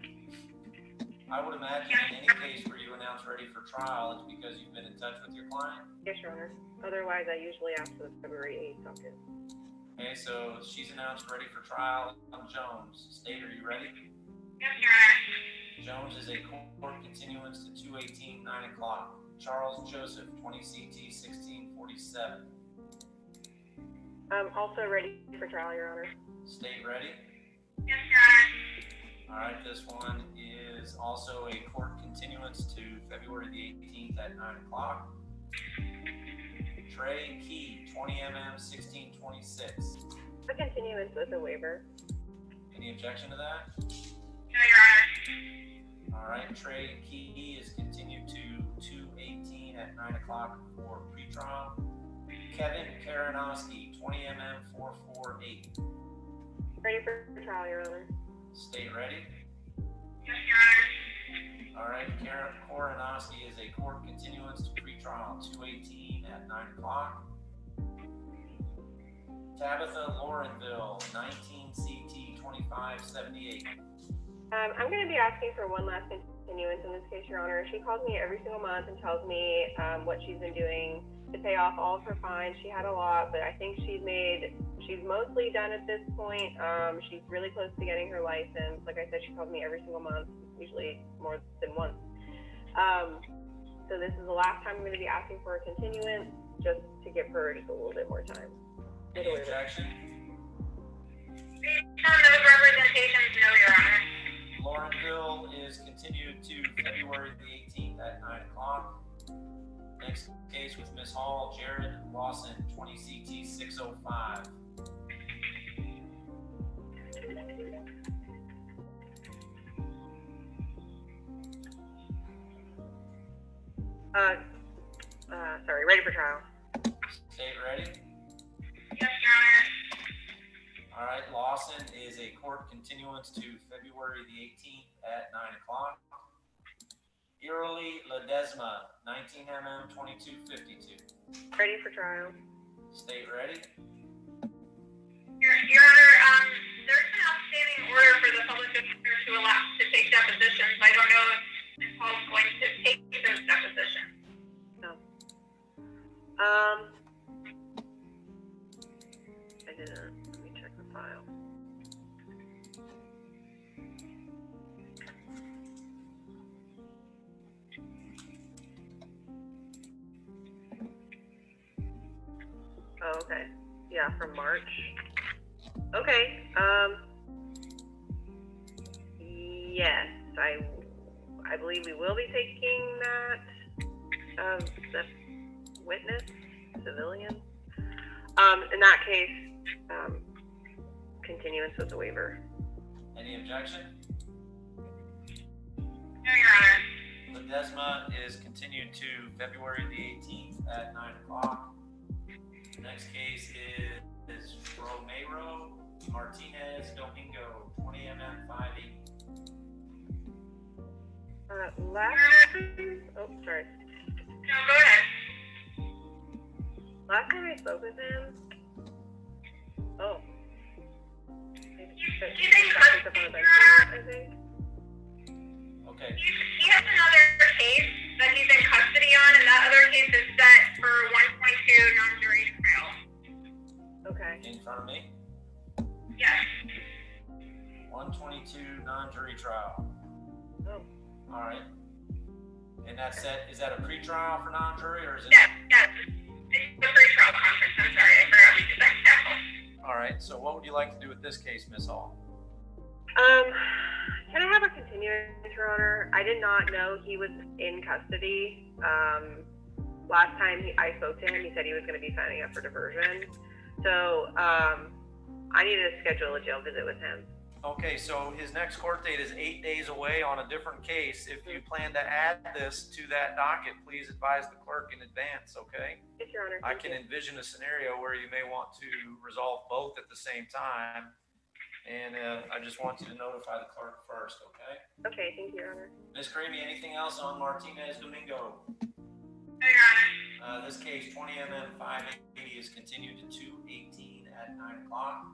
I would imagine in any case where you announce ready for trial, it's because you've been in touch with your client. Yes, Your Honor. Otherwise, I usually ask for the February 8th docket. Okay, so she's announced ready for trial on Jones. State, are you ready? Yes, Your Honor. Jones is a court continuance to 2/18, 9 o'clock. Charles Joseph, 20 CT 1647. Also ready for trial, Your Honor. State ready? Yes, Your Honor. All right, this one is also a court continuance to February the 18th at 9 o'clock. Trey Key, 20 MM 1626. A continuance with a waiver. Any objection to that? No, Your Honor. All right, Trey Key is continued to 2/18 at 9 o'clock for pretrial. Kevin Karanowski, 20 MM 448. Ready for trial, Your Honor. State ready? Yes, Your Honor. All right, Karen Koranowski is a court continuance to pretrial 2/18 at 9 o'clock. Tabitha Laurenville, 19 CT 2578. I'm going to be asking for one last continuance in this case, Your Honor. She calls me every single month and tells me what she's been doing to pay off all of her fines. She had a lot, but I think she's mostly done at this point. She's really close to getting her license. Like I said, she calls me every single month, usually more than once. So this is the last time I'm going to be asking for a continuance, just to give her just a little bit more time. Any objection? Based on those representations, no, Your Honor. Laurenville is continued to February the 18th at 9 o'clock. Next case with Ms. Hall, Jared Lawson, 20 CT 605. Sorry, ready for trial. State ready? Yes, Your Honor. All right, Lawson is a court continuance to February the 18th at 9 o'clock. Eerily Ledesma, 19 MM 2252. Ready for trial. State ready? Your Honor, there's an outstanding order for the public defender to take depositions. I don't know if Ms. Hall's going to take those depositions. No. I didn't. Let me check the file. Oh, okay. Yeah, from March. Okay. Yes, I believe we will be taking that. The witness, civilian. In that case, continuance with the waiver. Any objection? No, Your Honor. Ledesma is continued to February the 18th at 9 o'clock. The next case is Romero Martinez Domingo, 20 mm 580. Last time, oh, sorry. No, go ahead. Last time I spoke with him, oh. He's in custody. I think. Okay. He has another case that he's in custody on, and that other case is set for 122 non-jury trial. Okay. In front of me? Yes. 122 non-jury trial. Oh. All right. And that's set, is that a pre-trial for non-jury or is it? Yes, yes. It's the pre-trial conference. I'm sorry, I forgot we did that example. All right. So what would you like to do with this case, Ms. Hall? Can I have a continuance, Your Honor? I did not know he was in custody. Last time I spoke to him, he said he was going to be signing up for diversion. So, I needed to schedule a jail visit with him. Okay, so his next court date is 8 days away on a different case. If you plan to add this to that docket, please advise the clerk in advance, okay? Yes, Your Honor. I can envision a scenario where you may want to resolve both at the same time. And I just want you to notify the clerk first, okay? Okay, thank you, Your Honor. Ms. Creamy, anything else on Martinez Domingo? No, Your Honor. This case, 20 mm 580, is continued to 2/18 at 9 o'clock.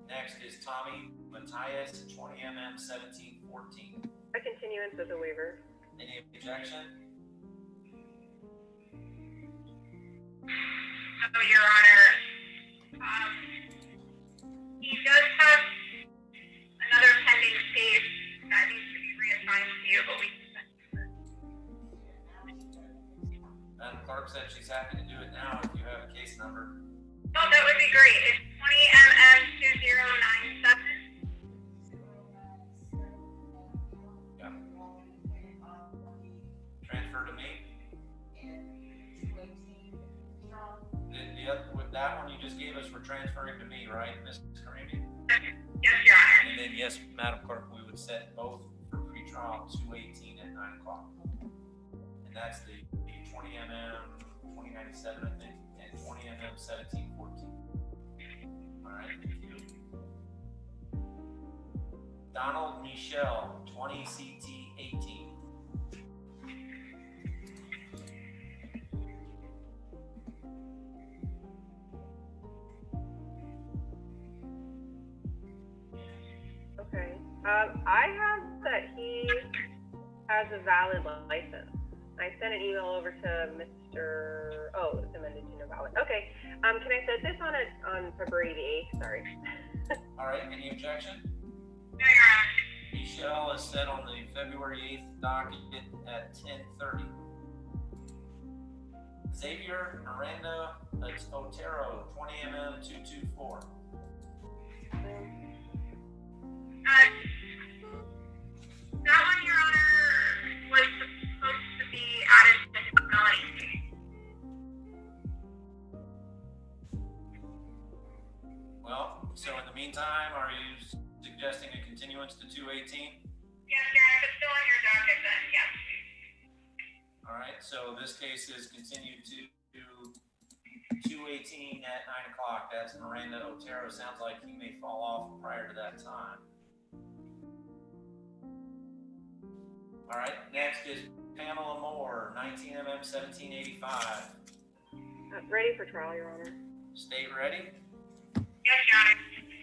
Next is Tommy Matthias, 20 mm 1714. A continuance with a waiver. Any objection? Oh, Your Honor. He does have another pending case that needs to be reassigned to you, but we can send you. Madam Clerk said she's happy to do it now if you have a case number. Oh, that would be great. It's 20 mm 2097. Yeah. Transfer to me. With that one you just gave us, we're transferring to me, right, Ms. Karimi? Yes, Your Honor. And then, yes, Madam Clerk, we would set both for pretrial 2/18 at 9 o'clock. And that's the 20 mm 2097, I think, and 20 mm 1714. All right, thank you. Donald Michelle, 20 CT 18. Okay. I have that he has a valid license. I sent an email over to Mr. Oh, it's amended to no valid. Okay. Can I set this on February the 8th? Sorry. All right, any objection? No, Your Honor. Michelle is set on the February 8th docket at 10:30. Xavier Miranda Otero, 20 mm 224. That one, Your Honor, was supposed to be added to the felony case. Well, so in the meantime, are you suggesting a continuance to 2/18? Yes, Your Honor, if it's still on your docket, then yes, please. All right, so this case is continued to 2/18 at 9 o'clock. That's Miranda Otero. Sounds like he may fall off prior to that time. All right, next is Pamela Moore, 19 mm 1785. Ready for trial, Your Honor. State ready? Yes, Your Honor.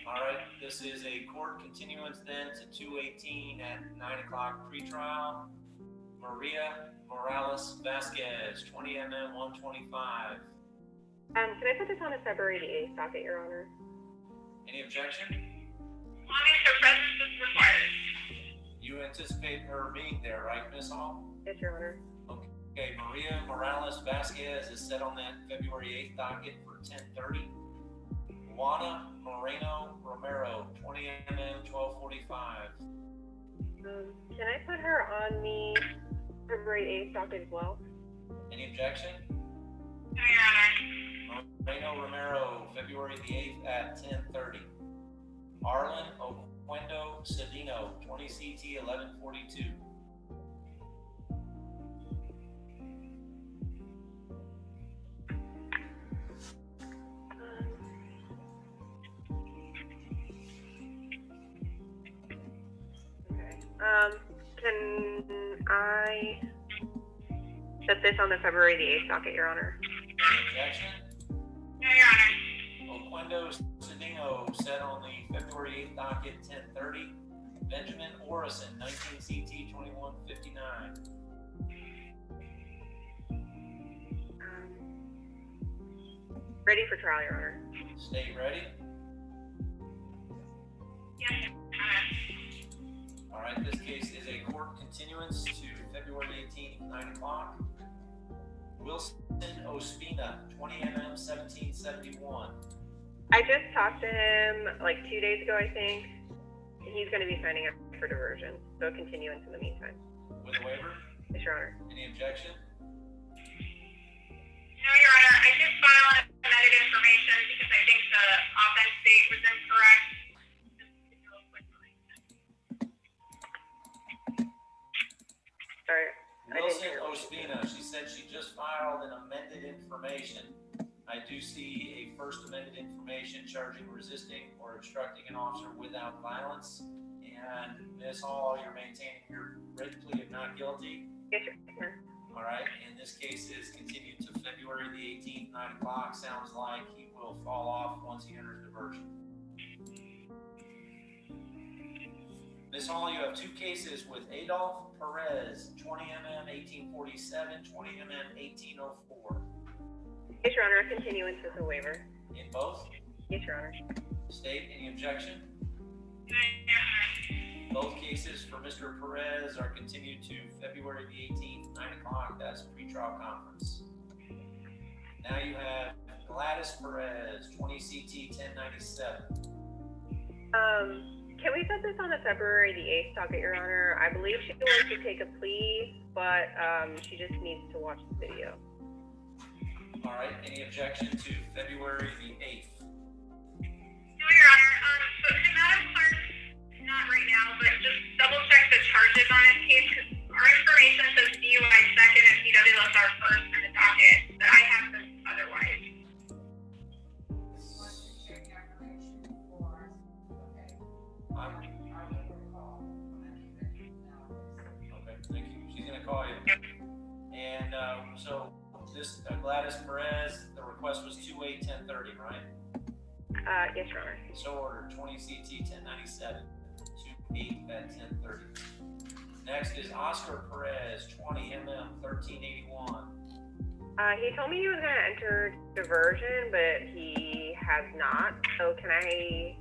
All right, this is a court continuance then to 2/18 at 9 o'clock pretrial. Maria Morales Vasquez, 20 mm 125. Can I put this on a February the 8th docket, Your Honor? Any objection? Longing for presence is required. You anticipate her being there, right, Ms. Hall? Yes, Your Honor. Okay, Maria Morales Vasquez is set on that February 8th docket for 10:30. Juana Moreno Romero, 20 mm 1245. Can I put her on the February 8th docket as well? Any objection? No, Your Honor. Moreno Romero, February the 8th at 10:30. Arlen Oquendo Cedino, 20 CT 1142. Can I set this on the February the 8th docket, Your Honor? Any objection? No, Your Honor. Oquendo Cedinho set on the February 8th docket, 10:30. Benjamin Orison, 19 CT 2159. Ready for trial, Your Honor. State ready? Yes, Your Honor. All right, this case is a court continuance to February 18th, 9 o'clock. Wilson Ospina, 20 MM 1771. I just talked to him like 2 days ago, I think. He's going to be signing up for diversion, so continuance in the meantime. With a waiver? Yes, Your Honor. Any objection? No, Your Honor. I did file an amended information because I think the offense date was incorrect. Sorry. Wilson Ospina, she said she just filed an amended information. I do see a first amended information charging resisting or obstructing an officer without violence. And Ms. Hall, you're maintaining your written plea of not guilty. Yes, Your Honor. All right, and this case is continued to February the 18th, 9 o'clock. Sounds like he will fall off once he enters diversion. Ms. Hall, you have two cases with Adolph Perez, 20 MM 1847, 20 MM 1804. Yes, Your Honor. Continuance with a waiver. In both? Yes, Your Honor. State, any objection? No, Your Honor. Both cases for Mr. Perez are continued to February the 18th, 9 o'clock. That's pretrial conference. Now you have Gladys Perez, 20 CT 1097. Can we set this on the February the 8th docket, Your Honor? I believe she wants to take a plea, but she just needs to watch the video. All right, any objection to February the 8th? No, Your Honor. So Madam Clerk, not right now, but just double check the charges on this case because our information says DUI second and PWS are first in the docket, but I have this otherwise. What's the check calculation for, okay, I will recall when I get back now. Okay, thank you. She's gonna call you. And so this Gladys Perez, the request was 2/8/1030, right? Yes, Your Honor. So ordered, 20 CT 1097, 2/8 at 1030. Next is Oscar Perez, 20 MM 1381. He told me he was going to enter diversion, but he has not. So can I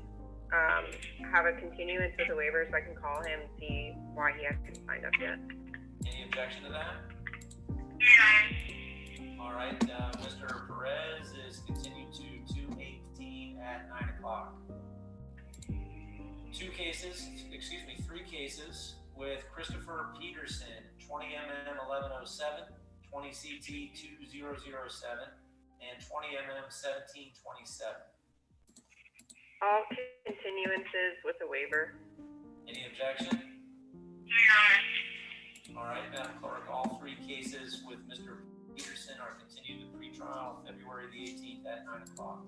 have a continuance with a waiver so I can call him and see why he hasn't signed up yet? Any objection to that? Yeah. All right, Mr. Perez is continued to 2/18 at 9 o'clock. Three cases with Christopher Peterson, 20 MM 1107, 20 CT 2007, and 20 MM 1727. All continuances with a waiver. Any objection? No, Your Honor. All right, Madam Clerk, all three cases with Mr. Peterson are continued to pretrial February the 18th at 9 o'clock.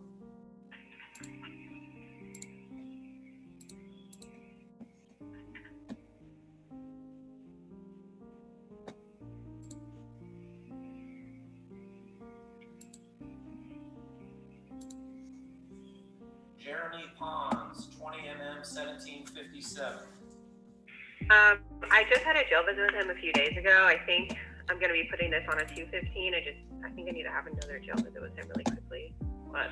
Jeremy Pons, 20 MM 1757. I just had a jail visit with him a few days ago. I think I'm going to be putting this on a 215. I think I need to have another jail visit with him really quickly. But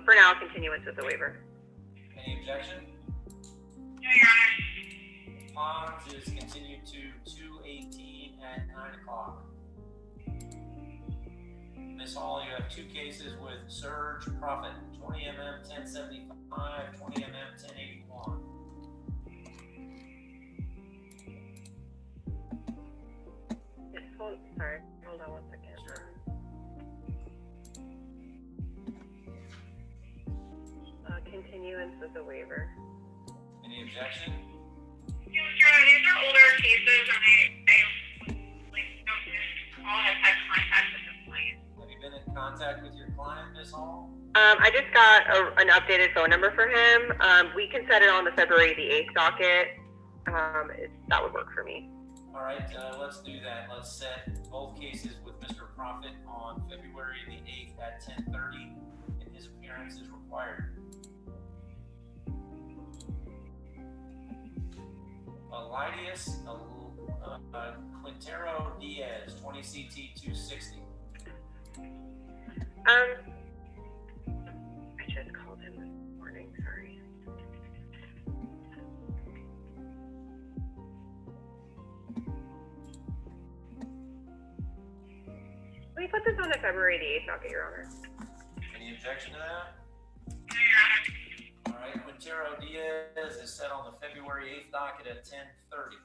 for now, continuance with the waiver. Any objection? No, Your Honor. Pons is continued to 2/18 at 9 o'clock. Ms. Hall, you have two cases with Serge Prophet, 20 MM 1075, 20 MM 1081. Sorry, hold on 1 second. Sure. continuance with a waiver. Any objection? Yes, Your Honor, these are older cases, and I like, don't think all has had contact with the client. Have you been in contact with your client, Ms. Hall? I just got an updated phone number for him. We can set it on the February the 8th docket. that would work for me. All right, let's do that. Let's set both cases with Mr. Profit on February the 8th at 10:30, and his appearance is required. Elidius Quintero Diaz, 20 CT 260. I just called him this morning, sorry. Let me put this on to February the 8th, okay, Your Honor. Any objection to that? All right, Quintero Diaz is set on the February 8th docket at 10:30.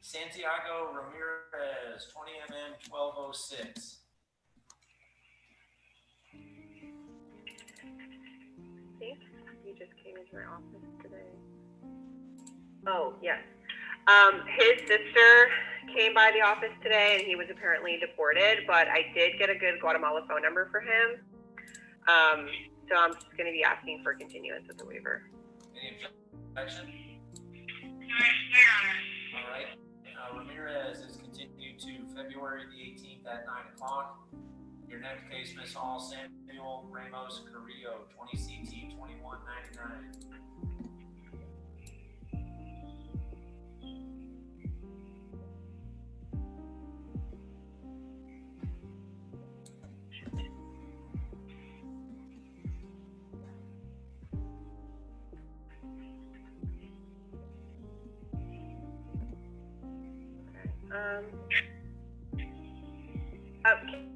Santiago Ramirez, 20 MM 1206. See, he just came into my office today. Oh, yes. His sister came by the office today and he was apparently deported, but I did get a good Guatemala phone number for him. So I'm just going to be asking for continuance of the waiver. Any objection? All right. Ramirez is continued to February the 18th at 9 o'clock. Your next case, Ms. Hall, Samuel Ramos Carrillo, 20 CT 2199.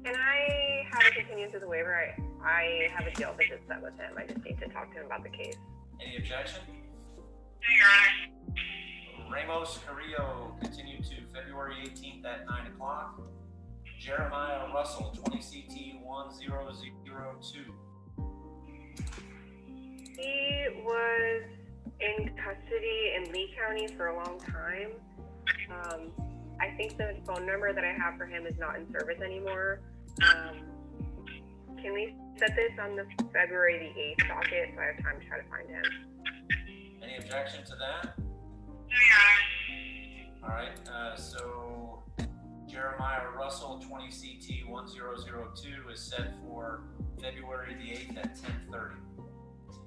Can I have a continuance of the waiver? I have a deal visit set with him. I just need to talk to him about the case. Any objection? No, Your Honor. Ramos Carrillo continued to February 18th at 9 o'clock. Jeremiah Russell, 20 CT 1002. He was in custody in Lee County for a long time. I think the phone number that I have for him is not in service anymore. Can we set this on the February the 8th docket so I have time to try to find him? Any objection to that? No, Your Honor. All right, so Jeremiah Russell, 20 CT 1002 is set for February the 8th at 10:30.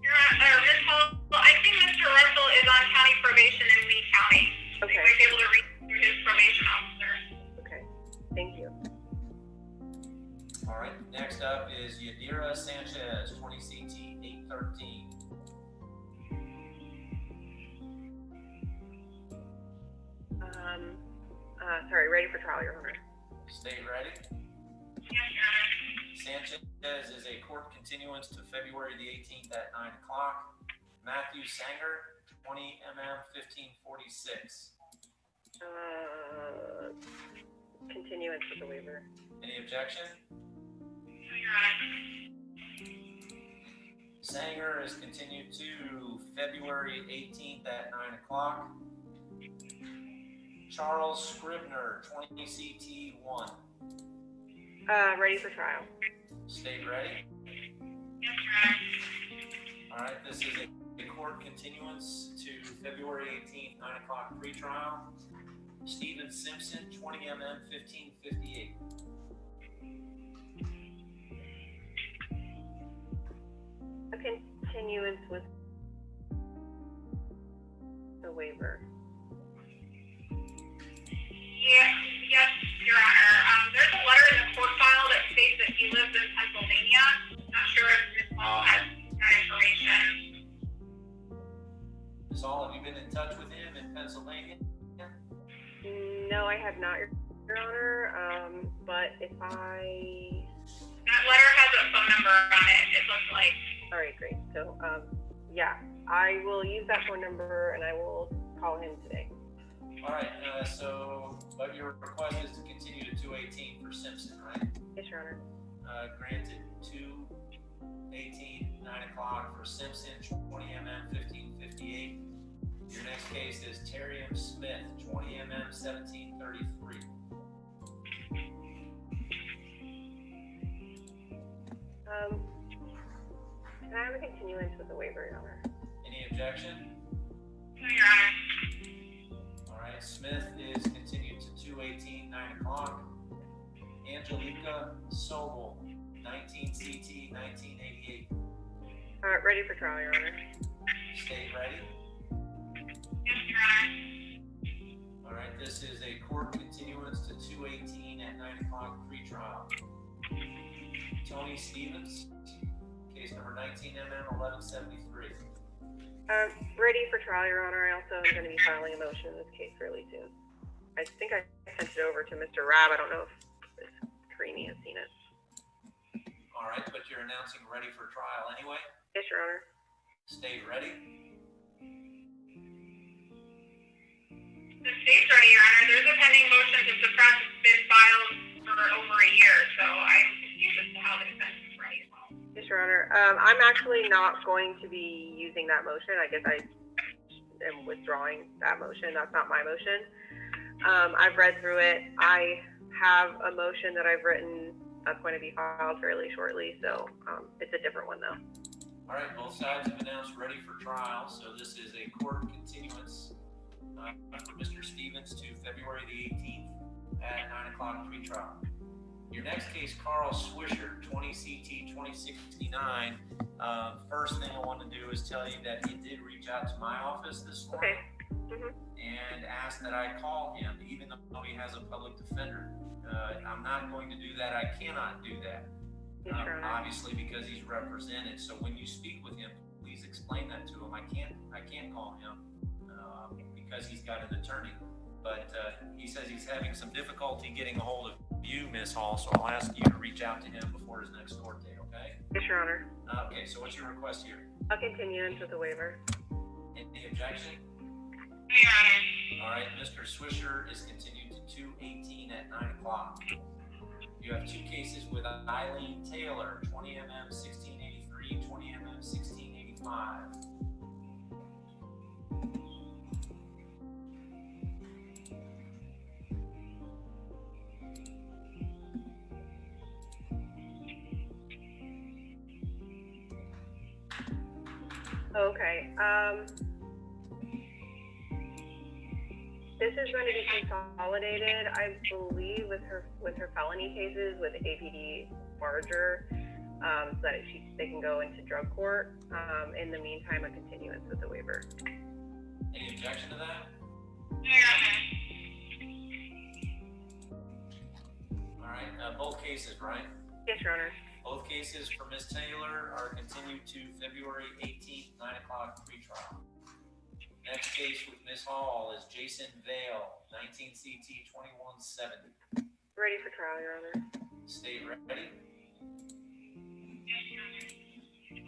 Your Honor, Ms. Hall, I think Mr. Russell is on county probation in Lee County. Okay. I was able to read through his probation officer. Okay, thank you. All right, next up is Yadira Sanchez, 20 CT 813. Sorry, ready for trial, Your Honor. Stay ready. Yes, Your Honor. Sanchez is a court continuance to February the 18th at 9 o'clock. Matthew Sanger, 20 MM 1546. Continuance with the waiver. Any objection? No, Your Honor. Sanger is continued to February 18th at 9 o'clock. Charles Scribner, 20 CT 1. Ready for trial. State ready. Yes, Your Honor. All right, this is a court continuance to February 18th, 9 o'clock pretrial. Stephen Simpson, 20 MM 1558. A continuance with the waiver. Yes, Your Honor. There's a letter in the court file that states that he lives in Pennsylvania. Not sure if Ms. Hall has that information. Ms. Hall, have you been in touch with him in Pennsylvania? No, I have not, Your Honor. But if I... That letter has a phone number on it, it looks like. All right, great. So, yeah, I will use that phone number and I will call him today. All right, but your request is to continue to 218 for Simpson, right? Yes, Your Honor. Granted, 218, 9 o'clock for Simpson, 20 MM 1558. Your next case is Terriam Smith, 20 MM 1733. Can I have a continuance with the waiver, Your Honor? Any objection? No, Your Honor. Sobel, 19 CT 1988. Ready for trial, Your Honor. State ready? Yes, Your Honor. All right, this is a court continuance to 2/18 at 9 o'clock pretrial. Tony Stevens, case number 19MM 1173. Ready for trial, Your Honor. I also am going to be filing a motion in this case fairly soon. I think I sent it over to Mr. Rabb. I don't know if Ms. Carini has seen it. All right, but you're announcing ready for trial anyway? Yes, Your Honor. State ready? The state's ready, Your Honor. There's a pending motion to suppress. It's been filed for over a year, so I'm confused as to how the defense is ready as well. Yes, Your Honor. I'm actually not going to be using that motion. I guess I am withdrawing that motion. That's not my motion. I've read through it. I have a motion that I've written that's going to be filed fairly shortly, so it's a different one though. All right, both sides have announced ready for trial, so this is a court continuance for Mr. Stevens to February the 18th at 9 o'clock pretrial. Your next case, Carl Swisher, 20 CT 2069. First thing I want to do is tell you that he did reach out to my office this morning. Okay. And asked that I call him, even though he has a public defender. I'm not going to do that. I cannot do that. Obviously, because he's represented. So when you speak with him, please explain that to him. I can't call him because he's got an attorney. But he says he's having some difficulty getting a hold of you, Ms. Hall. So I'll ask you to reach out to him before his next court date. Okay? Yes, Your Honor. Okay. So what's your request here? I'll continue into the waiver. Any objection? Your Honor. All right, Mr. Swisher is continued to 2/18 at 9 o'clock. You have two cases with Eileen Taylor, 20MM 1683, 20MM 1685. Okay. This is going to be consolidated, I believe, with her felony cases with APD Barger, so that they can go into drug court. In the meantime, a continuance with the waiver. Any objection to that? Your Honor. All right, both cases, right? Yes, Your Honor. Both cases for Ms. Taylor are continued to February 18th, 9 o'clock pretrial. Next case with Ms. Hall is Jason Vale, 19 CT 2170. Ready for trial, Your Honor. State ready? Yes, Your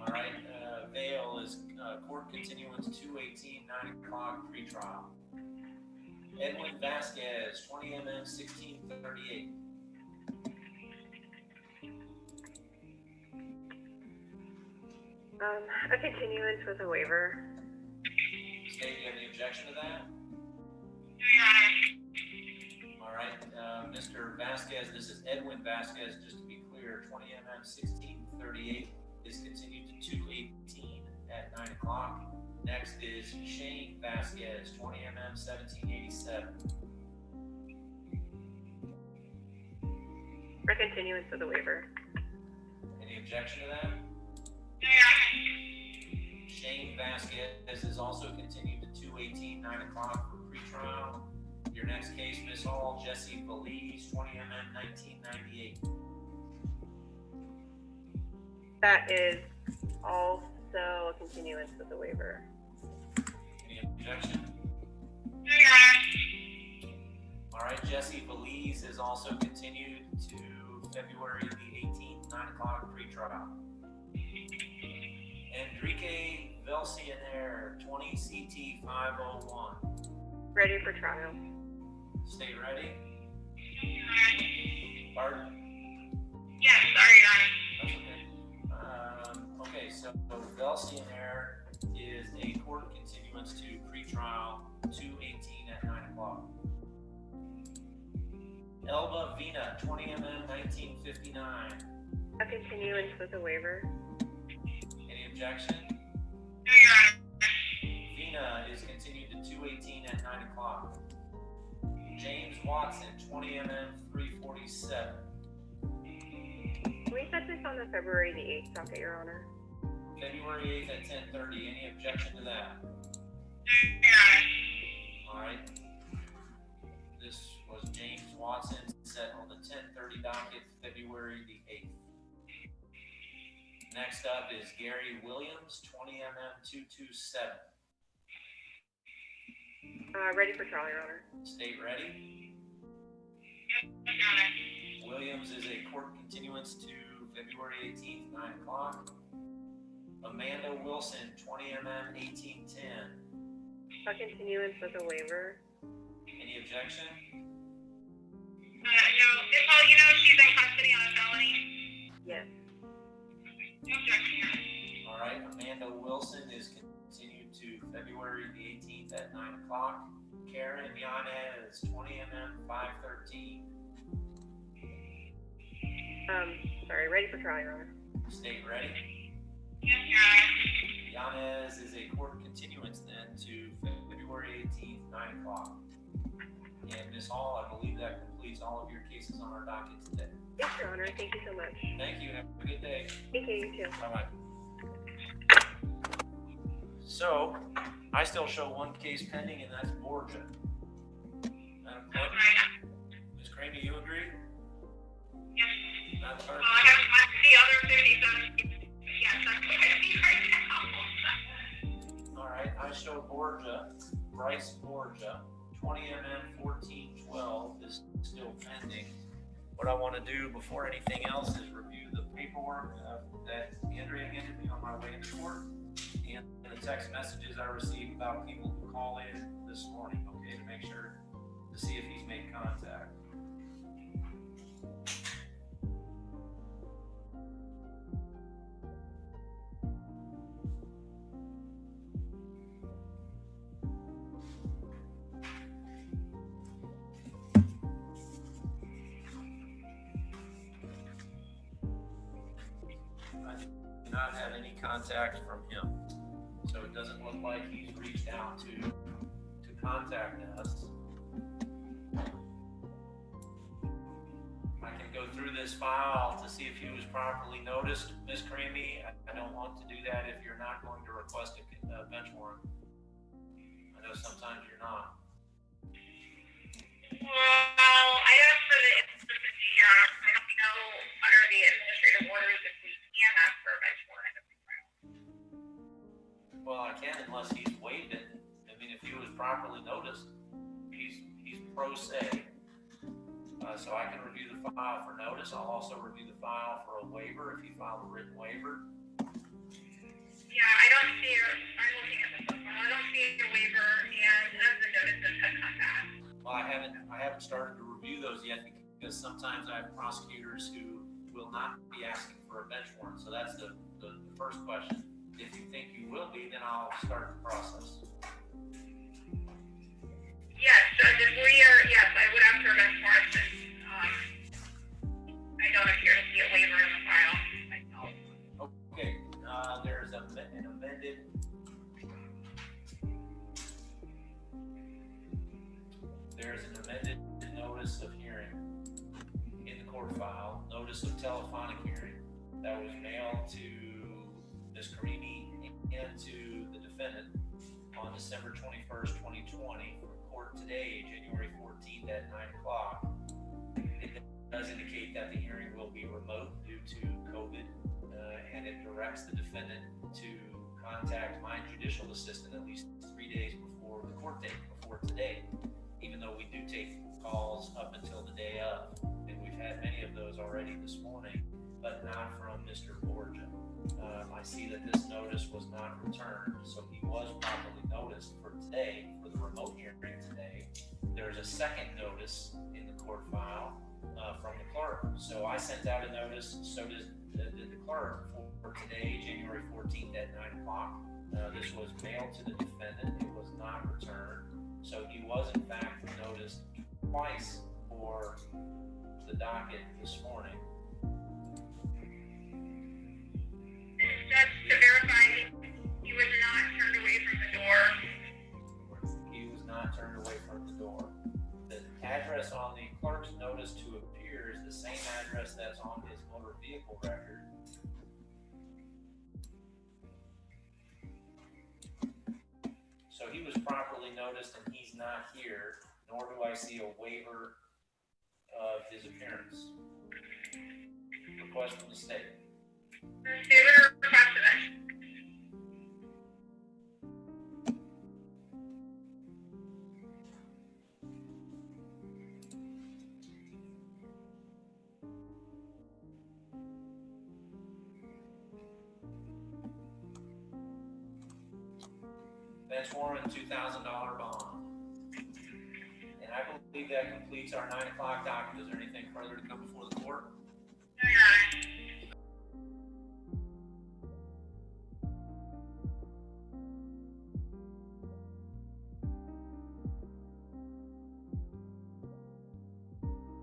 Honor. All right, Vale is court continuance 2/18, 9 o'clock pretrial. Edwin Vasquez, 20MM 1638. A continuance with a waiver. State, do you have any objection to that? Your Honor. All right, Mr. Vasquez, this is Edwin Vasquez, just to be clear, 20MM 1638 is continued to 2/18 at 9 o'clock. Next is Shane Vasquez, 20MM 1787. A continuance with a waiver. Any objection to that? Your Honor. Shane Vasquez is also continued to 2/18, 9 o'clock for pretrial. Your next case, Ms. Hall, Jesse Belize, 20MM 1998. That is also a continuance with a waiver. Any objection? Your Honor. All right, Jesse Belize is also continued to February the 18th, 9 o'clock pretrial. Enrique Velcianer, 20 CT 501. Ready for trial. Stay ready. Your Honor. Pardon? Yes, sorry, Your Honor. That's okay. Okay, so Velcianer is a court continuance to pretrial 2/18 at 9 o'clock. Elba Vina, 20MM 1959. A continuance with a waiver. Any objection? No, Your Honor. Vina is continued to 2/18 at 9 o'clock. James Watson, 20MM 347. Can we set this on the February the 8th docket, Your Honor? February 8th at 10:30. Any objection to that? All right. This was James Watson, set on the 10:30 docket, February the 8th. Next up is Gary Williams, 20mm227. Ready for trial, Your Honor. State ready? Williams is a court continuance to February 18th, 9 o'clock. Amanda Wilson, 20mm1810. A continuance with a waiver. Any objection? No, Ms. Hall, you know she's in custody on a felony? Yes. No objection. All right, Amanda Wilson is continued to February the 18th at 9 o'clock. Karen Yanez, 20mm513. Sorry, ready for trial, Your Honor. State ready? Yes, Your Honor. Yanez is a court continuance then to February 18th, 9 o'clock. And Ms. Hall, I believe that completes all of your cases on our docket today. Yes, Your Honor. Thank you so much. Thank you. Have a good day. Thank you, you too. Bye-bye. So, I still show one case pending, and that's Borgia. Madam Clerk? Ms. Cramey, you agree? Yes. Madam Clerk? I haven't watched the other 37. Yes, that's what I see right now. All right, I show Borgia, Bryce Borgia, 20mm1412 is still pending. What I want to do before anything else is review the paperwork that Andrea handed me on my way into court and the text messages I received about people who call in this morning, okay, to make sure to see if he's made contact. I do not have any contact from him, so it doesn't look like he's reached out to contact us. I can go through this file to see if he was properly noticed. Ms. Cramey, I don't want to do that if you're not going to request a bench warrant. I know sometimes you're not. Well, I asked for the inconsistency, Your Honor. I don't know under the administrative orders if we can ask for a bench warrant. Well, I can't unless he's waived it. I mean, if he was properly noticed, he's pro se. So I can review the file for notice. I'll also review the file for a waiver if he filed a written waiver. Yeah, I don't see your, I'm looking at the phone. I don't see your waiver and none of the notices have come back. Well, I haven't started to review those yet because sometimes I have prosecutors who will not be asking for a bench warrant. So that's the first question. If you think you will be, then I'll start the process. Yes, Judge, if we are, yes, I would ask for a bench warrant since I don't appear to see a waiver in the file myself. Okay, there's an amended. There's an amended notice of hearing in the court file, notice of telephonic hearing that was mailed to Ms. Carini and to the defendant on December 21st, 2020 for court today, January 14th at 9 o'clock. It does indicate that the hearing will be remote due to COVID, and it directs the defendant to contact my judicial assistant at least 3 days before the court date, before today, even though we do take calls up until the day of, and we've had many of those already this morning, but not from Mr. Borgia. I see that this notice was not returned, so he was properly noticed for today, for the remote hearing today. There's a second notice in the court file from the clerk. So I sent out a notice, so did the clerk for today, January 14th at 9 o'clock. This was mailed to the defendant. It was not returned. So he was in fact noticed twice for the docket this morning. Just to verify, he was not turned away from the door. He was not turned away from the door. The address on the clerk's notice notice to appear is the same address that's on his motor vehicle record. So he was properly noticed and he's not here, nor do I see a waiver of his appearance. Request from the state. David requested it. Bench warrant, $2,000 bond. And I believe that completes our 9 o'clock docket. Is there anything further to come before the court?